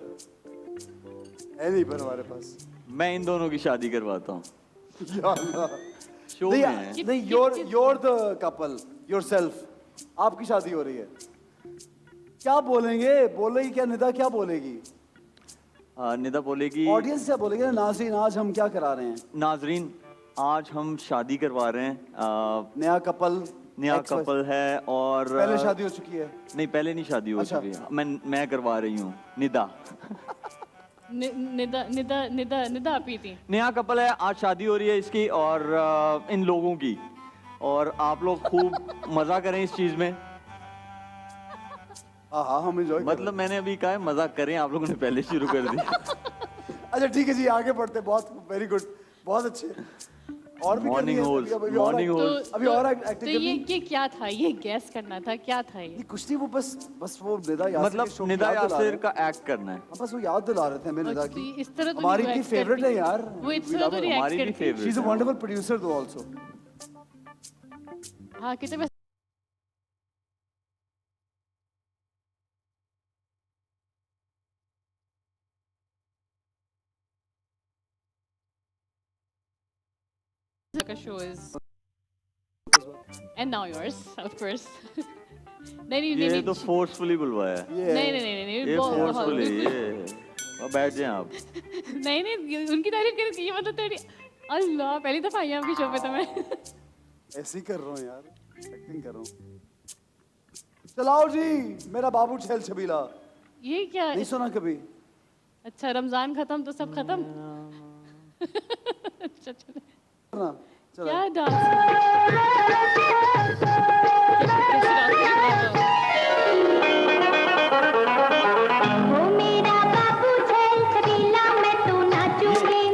है नहीं पर हमारे पास।
मैं इन दोनों की शादी करवाता हूँ
या अल्लाह।
शो में है।
नहीं, you're the couple yourself। आपकी शादी हो रही है, क्या बोलेंगे? बोलेगी क्या निदा, क्या बोलेगी?
निदा बोलेगी,
ऑडियंस क्या बोलेगी ना, नाज़रीन आज हम क्या करा रहे हैं?
नाजरीन आज हम शादी करवा रहे हैं।
नया कपल,
नया
ex-
कपल है और
पहले शादी हो चुकी है।
नहीं, पहले नहीं शादी हो
अच्छा।
चुकी है। मैं करवा रही हूँ निदा।
निदा निदा निदा निदा आपी थी।
नया कपल है, आज शादी हो रही है इसकी और इन लोगों की, और आप लोग खूब मजा करें इस चीज में।
हाँ हम एंजॉय
मतलब मैंने अभी कहा है मजा करें, आप लोगों ने पहले शुरू कर दिया।
अच्छा ठीक है जी, आगे बढ़ते हैं। बहुत वेरी गुड, बहुत अच्छे। और भी
मॉर्निंग
करनी है,
होस्ट,
अभी और
मॉर्निंग
act-
होस्ट।
अभी और
तो
एक्टिंग
ये क्या था? ये गैस करना था, क्या था ये?
ये कुछ नहीं, वो बस वो निदा यासिर के
मतलब
शो की
निदा
याद दिला रहे
यासिर
हैं।
का एक्ट करना है।
हाँ, बस वो याद दिला रहे थे हमें निदा
तो
की।
इस तरह तो
हमारी
नहीं
इतनी
react
फेवरेट है
करती।
यार।
वो इस
We
तरह
love
तो
her.
रिएक्ट
हमारी भी
करती।
favorite
She's a
है।
wonderful producer though also.
हाँ, कितने का show is and now yours of course. नहीं नहीं
ये
नहीं
तो फोर्सफुली बुलवाया है।
ये
नहीं नहीं नहीं नहीं
ये
बहुत-
फोर्सफुली,
बिल्कुल-
ये अब बैठ जाएं आप।
नहीं नहीं उनकी तारीफ करी, ये मतलब तेरी अल्लाह पहली दफा आई हूँ आपकी शो पे तो मैं।
ऐसे ही कर रहा हूँ यार, एक्टिंग कर रहा हूँ। चलाओ जी मेरा बाबू छेल छबीला।
ये क्या?
नहीं सुना कभी?
अच्छा, रमजान खत्म तो सब खत्म। अच्छा, अच्छा।
ना चलो।
क्या डांस?
वो मेरा बाबू छेल छबीला मैं तो नाचूंगी,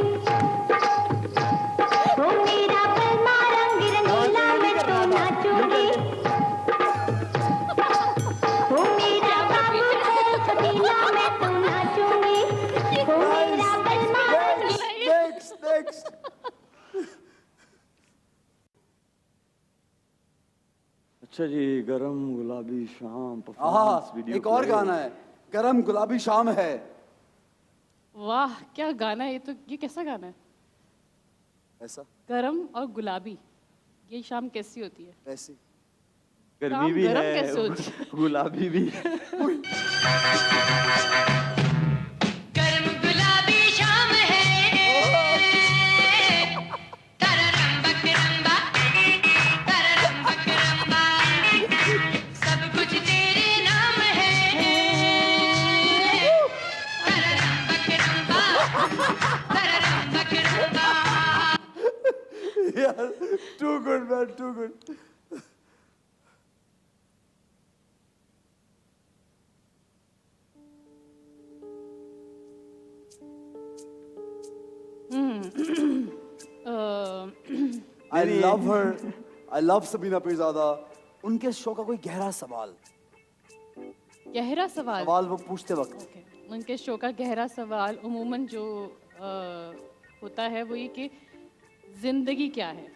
वो मेरा बलमा रंग रंगीला मैं तो नाचूंगी।
अच्छा जी, गरम गुलाबी शाम परफॉर्मेंस
आहा,
वीडियो
एक और
play।
गाना है, गरम गुलाबी शाम है।
वाह क्या गाना है, ये कैसा गाना है?
ऐसा
गरम और गुलाबी, ये शाम कैसी होती है?
ऐसी
गर्मी
शाम
भी
गरम
है,
कैसे होती
गुलाबी भी है।
गर्म गुलाबी शाम है तररम बकरम्बा तररम बकरम्बा सब कुछ तेरे नाम है तररम बकरम्बा
यार too good man, too good. I love her. I love Sabina Pirzada. उनके शो का कोई गहरा सवाल,
गहरा सवाल।
सवाल वो पूछते वक्त
ओके, उनके शो का गहरा सवाल उम्मूमन जो होता है वो ये कि जिंदगी क्या है,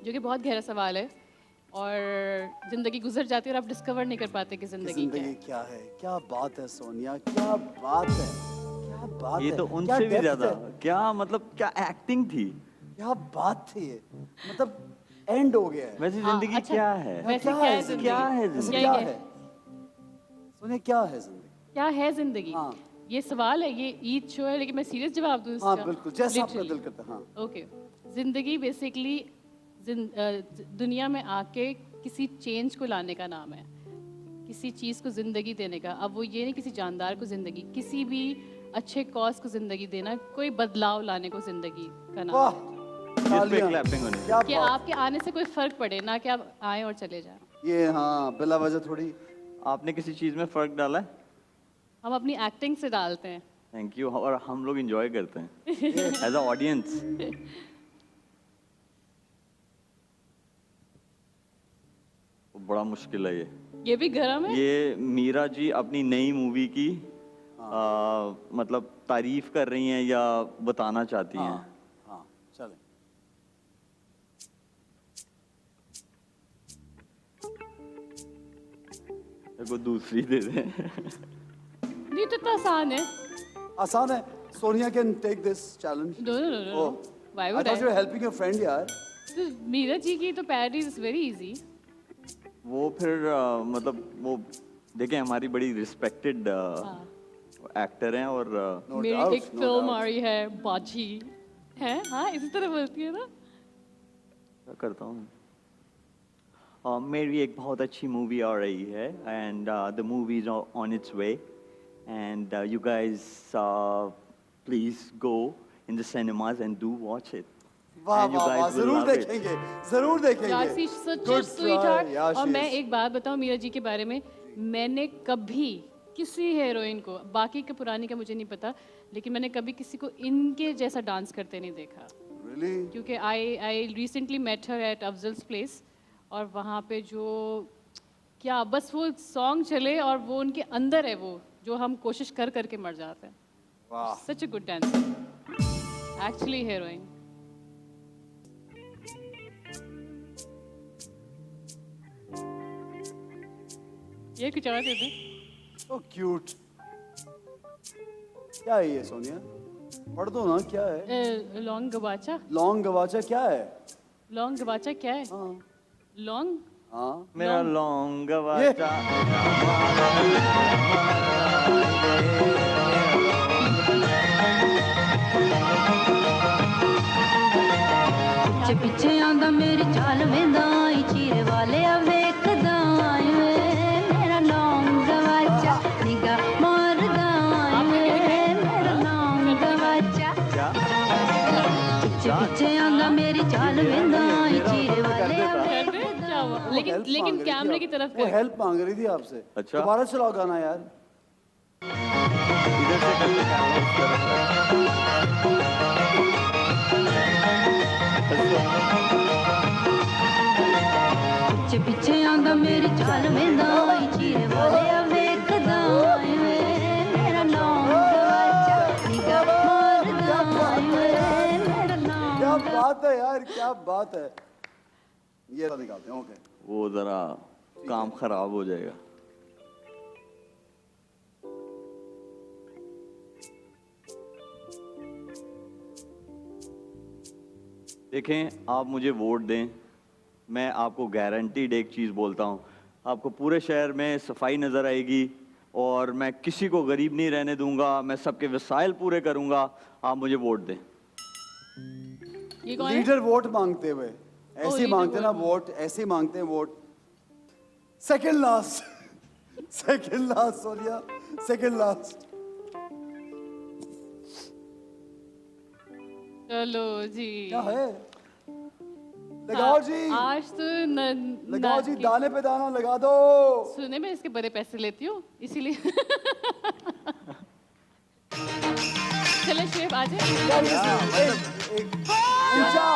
जो कि बहुत गहरा सवाल है और जिंदगी गुजर जाती है और आप डिस्कवर नहीं कर पाते कि जिंदगी क्या
जिंदगी
है।
क्या है। क्या बात है सोनिया, क्या बात है, क्या बात
ये
है।
तो
क्या
उनसे भी
depth
ज्यादा,
है,
क्या मतलब क्या एक्टिंग थी।
क्या बात थी ये, मतलब एंड हो गया है।
वैसे
हाँ,
जिंदगी
अच्छा,
क्या है?
वैसे
क्या
क्या
है
है
जिंदगी?
जिंदगी?
क्या है
वैसे
जिंदगी?
क्या
क्या
है सोनिया, क्या है जिंदगी?
क्या है जिंदगी?
हाँ।
ये सवाल है, ये ईद शो है लेकिन मैं सीरियस जवाब दूं इसका।
हाँ बिल्कुल, जैसा आपका
Literally.
दिल करता है। हाँ
ओके, जिंदगी बेसिकली दुनिया में आके किसी चेंज को लाने का नाम है, किसी चीज़ को ज़िंदगी देने का। अब वो ये नहीं किसी जानदार को ज़िंदगी, किसी भी अच्छे कॉज को ज़िंदगी देना, कोई बदलाव लाने को ज़िंदगी का नाम
वाह,
है।
इस पे
तालियां।
क्लैपिंग होनी
क्या
कि
बात।
आपके आने से कोई फ़र्क पड़े, ना कि आप आए और चले जाएं।
ये हाँ बिला वजह थोड़ी।
आपने किसी चीज में फर्क डाला है?
हम अपनी एक्टिंग से डालते हैं।
Thank you. और हम लोग एंजॉय करते हैं एज अ ऑडियंस। बड़ा मुश्किल है
ये भी गरम है।
ये मीरा जी अपनी नई मूवी की मतलब तारीफ कर रही हैं या बताना चाहती हैं?
हाँ हाँ चलें।
मेरे को दूसरी दे दें।
नहीं तो इतना आसान है।
आसान है। Sonia can take this challenge.
No no no no, why
I
would
thought you
I?
Helping your friend यार।
मीरा जी की तो पैरडी इज वेरी इजी।
वो फिर मतलब वो देखें, हमारी बड़ी रिस्पेक्टेड एक्टर हैं और
No
मेरी
doubt,
एक
no
फिल्म
doubt.
आ रही है बाजी है, हाँ इसी तरह बोलती है ना।
क्या करता हूँ। मेरी एक बहुत अच्छी मूवी आ रही है and the movie is on it's way and you guys please go in the cinemas and do watch it.
वाह
And you
वाह
guys
वाह,
will
जरूर
love it.
देखेंगे, जरूर देखेंगे।
यार सी सच
Good
sweet
try.
Heart.
Yeah,
और
she
मैं
is.
एक बात बताऊं मीरा जी के बारे में, मैंने कभी किसी हीरोइन को, बाकी के पुरानी का मुझे नहीं पता, लेकिन मैंने कभी किसी को इनके जैसा डांस करते नहीं देखा।
Really?
क्योंकि I recently met her at Afzal's place और वहाँ पे जो क्या बस वो सॉन्ग चले और वो उनके अंदर है, वो जो हम कोशिश कर करके मर जाते हैं।
वाह।
Such a good dancer, actually heroine. ये कुछ और दे दे।
So cute. क्या है ये सोनिया? पढ़ दो ना, क्या है?
लॉन्ग गवाचा,
लॉन्ग गवाचा क्या है?
लॉन्ग गवाचा क्या है?
हाँ
लॉन्ग
हाँ
मेरा लॉन्ग गवाचा
ਪਿੱਛੇ ਪਿੱਛੇ ਆਂਦਾ ਮੇਰੀ ਚਾਲ ਵੇਂਦਾ ਈ ਚੀਰੇ ਵਾਲਿਆ ਵੇਖਦਾ ਏ ਵੇ ਮੇਰਾ ਲੌਂਗ ਗਵਾਚਾ ਨਿਗਾ ਮਾਰਦਾ ਏ ਵੇ ਮੇਰਾ ਲੌਂਗ ਗਵਾਚਾ
क्या?
ਪਿੱਛੇ ਪਿੱਛੇ ਆਂਦਾ ਮੇਰੀ ਚਾਲ ਵੇਂਦਾ ਈ ਚੀਰੇ ਵਾਲਿਆ
कर दे? क्या हुआ? लेकिन
help
लेकिन
मांग रही थी
कैमरे
आप-
की तरफ
वो
कर।
हेल्प मांग रही थी आपसे।
अच्छा।
दोबारा चलाओ गाना यार।
इधर से करते कैमरा उस तरफ है।
ਪਿੱਛੇ ਪਿੱਛੇ ਆਂਦਾ ਮੇਰੀ ਚਾਲ ਵੇਂਦਾ ਈ ਚੀਰੇ ਵਾਲਿਆ ਵੇਖਦਾ ਏ ਵੇ ਮੇਰਾ ਲੌਂਗ ਗਵਾਚਾ ਨਿਗਾ ਮਾਰਦਾ ਏ ਵੇ ਮੇਰਾ
क्या
ਲੌਂਗ
बात है यार, क्या बात है। ये दिखाते हैं, ओके।
वो जरा काम खराब हो जाएगा। देखें, आप मुझे वोट दें, मैं आपको गारंटीड एक चीज़ बोलता हूँ, आपको पूरे शहर में सफाई नज़र आएगी और मैं किसी को गरीब नहीं रहने दूंगा, मैं सबके वसाइल पूरे करूंगा। आप मुझे वोट दें।
ये कौन है?
लीडर वोट मांगते हुए ऐसे ही
लीडर
मांगते ना
वोट
वोट, ऐसे ही मांगते हैं vote. Second last second last Sonia, second last.
चलो जी।
क्या है? लगाओ जी,
आज तो
लगाओ जी, दाने पे दाना लगा दो।
सुने मैं इसके बड़े पैसे लेती हूँ इसीलिए। चले शेफ आ जाए।
क्या ये एक ऊंचा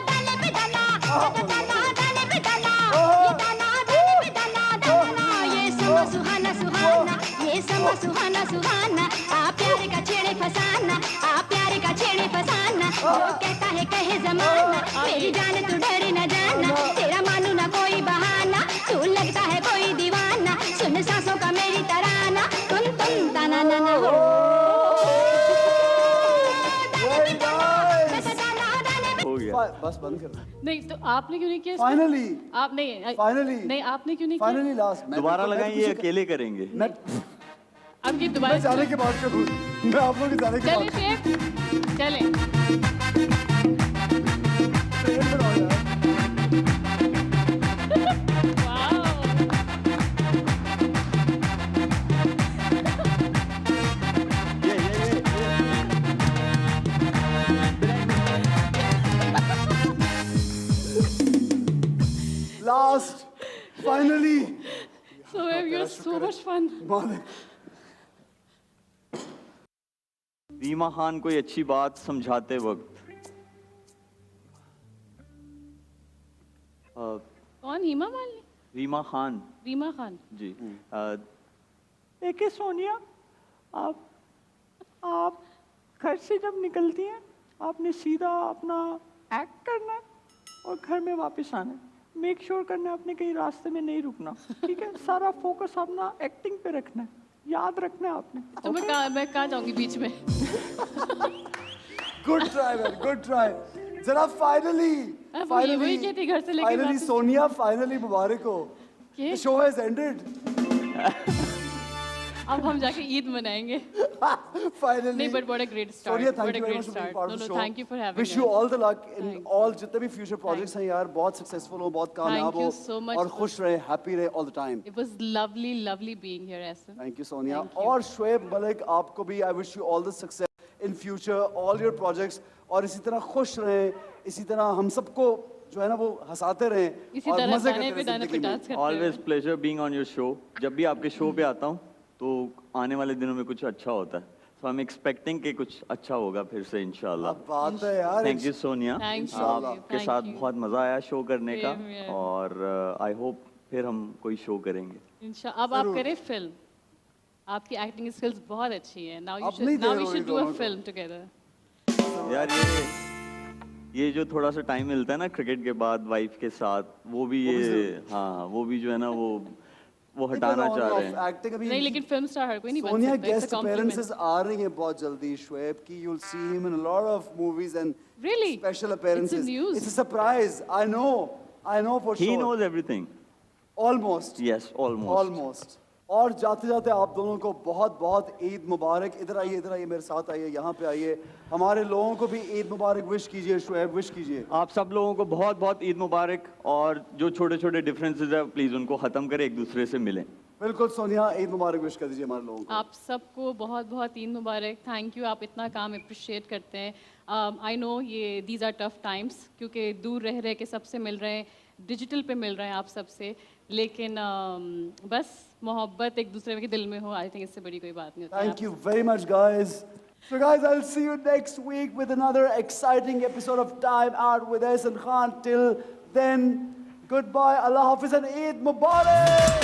दाने पे दाना, दाने पे दाना, ये दाना पे दाना, ये समा सुहाना सुहाना, ये समा सुहाना सुहाना, आ प्यारे का छेड़े फसाना, आ प्यारे का छेड़े फसाना, जो कहता है कहे जमाना, मेरी जान तू डरे न जाना, तेरा मानू ना कोई बहाना, तू लगता है कोई दीवाना, सुन सांसों का मेरी तराना, तुम ताना ना ना हो।
हो गया।
बस बंद कर।
नहीं तो आपने क्यों नहीं किया इसको?
फाइनली
आप नहीं
फाइनली
नहीं आपने क्यों नहीं किया?
Finally last.
दोबारा लगाएं, ये अकेले करेंगे।
मैं
अब ये दोबारा
जाने के बाद करूँ, मैं आप लोग के जाने के
चले
बाद
शेफ चले।
ट्रेन पर आओ यार। Last, finally.
So you're so much fun.
Reema Khan कोई अच्छी बात समझाते वक्त
कौन? हीमा मालिनी?
रीमा खान
रीमा खान।
जी। देखिए सोनिया, आप घर से जब निकलती हैं आपने सीधा अपना एक्ट करना है और घर में वापस आना है। मेक श्योर करना है आपने कहीं रास्ते में नहीं रुकना, ठीक है? सारा फोकस अपना एक्टिंग पे रखना है, याद रखना है आपने।
तो मैं कहाँ जाऊंगी बीच में?
Good try, man. Good try. जरा finally,
वही कहती घर से लेके
finally
वापस।
सोनिया, finally मुबारक हो।
क्या?
The show has ended.
अब हम जाके ईद मनाएंगे।
Finally.
नहीं, but what a great start.
Sonia, thank
What a
you very
great
much for being
start.
part
No,
of the
no,
show.
thank you for having
Wish you
us.
all the luck in
Thank
all जितने भी future projects हैं यार, बहुत successful हो, बहुत कामयाब
you
हो
so much
और
for-
खुश रहे, happy रहे all the time.
It was lovely, lovely being here, Essen.
Thank you, Sonia.
Thank you.
और शोएब मलिक, आपको भी I wish you all the success in future, all your projects. और इसी तरह खुश रहें, इसी तरह हम सबको जो है ना वो हंसाते रहें
इसी
और
तरह
मजे
दाने
करते
पे
रहें
दाने पे
जिंदगी में।
डांस करते
ऑलवेज
हैं।
Pleasure being on your show. जब भी आपके शो पे आता हूँ तो आने वाले दिनों में कुछ अच्छा होता है, so I'm expecting कि कुछ अच्छा होगा फिर से इंशाल्लाह।
अब बात है यार।
Thank you Sonia,
Thank you,
आपके
thank
साथ
you.
बहुत मजा आया शो करने का
Same here.
और आई होप फिर हम कोई शो करेंगे।
अब आप करें फिल्म। आपकी एक्टिंग स्किल्स बहुत अच्छी है। Now you
अब नहीं
should now
दे
we
रहे
should
हो
do a
दोनों को।
film together.
यार ये जो थोड़ा सा टाइम मिलता है ना क्रिकेट के बाद वाइफ के साथ, वो भी ये हाँ वो भी जो है ना वो हटाना चाह रहे हैं।
एक्टिंग अभी
नहीं, लेकिन फिल्म स्टार हर कोई नहीं बन
सोनिया
सकता। It's a
guest
compliment.
Appearances आ रही हैं बहुत जल्दी शोएब की। you'll see him in a lot of movies and
Really?
special appearances.
It's in news.
It's a surprise. I know for
He
sure.
knows everything.
Almost.
Yes, almost.
Almost. और जाते जाते आप दोनों को बहुत बहुत ईद मुबारक। इधर आइए मेरे साथ आइए, यहाँ पे आइए। हमारे लोगों को भी ईद मुबारक विश कीजिए शोएब, विश कीजिए।
आप सब लोगों को बहुत बहुत ईद मुबारक, और जो छोटे छोटे डिफरेंसेस है प्लीज उनको खत्म करें, एक दूसरे से मिलें।
बिल्कुल सोनिया, ईद मुबारक विश कर दीजिए हमारे लोगों को।
आप सबको बहुत बहुत ईद मुबारक। थैंक यू, आप इतना काम अप्रिशिएट करते हैं। आई नो ये दीज आर टफ टाइम्स, क्योंकि दूर रह रह के सबसे मिल रहे हैं, डिजिटल पे मिल रहे हैं आप सबसे, लेकिन बस मोहब्बत एक दूसरे के दिल में हो, आई थिंक इससे बड़ी कोई बात नहीं होती।
Thank you very much, guys. So, guys, I'll see you next week with another exciting episode of Time Out with Ehsan Khan. Till then, goodbye, Allah Hafiz, and Eid Mubarak!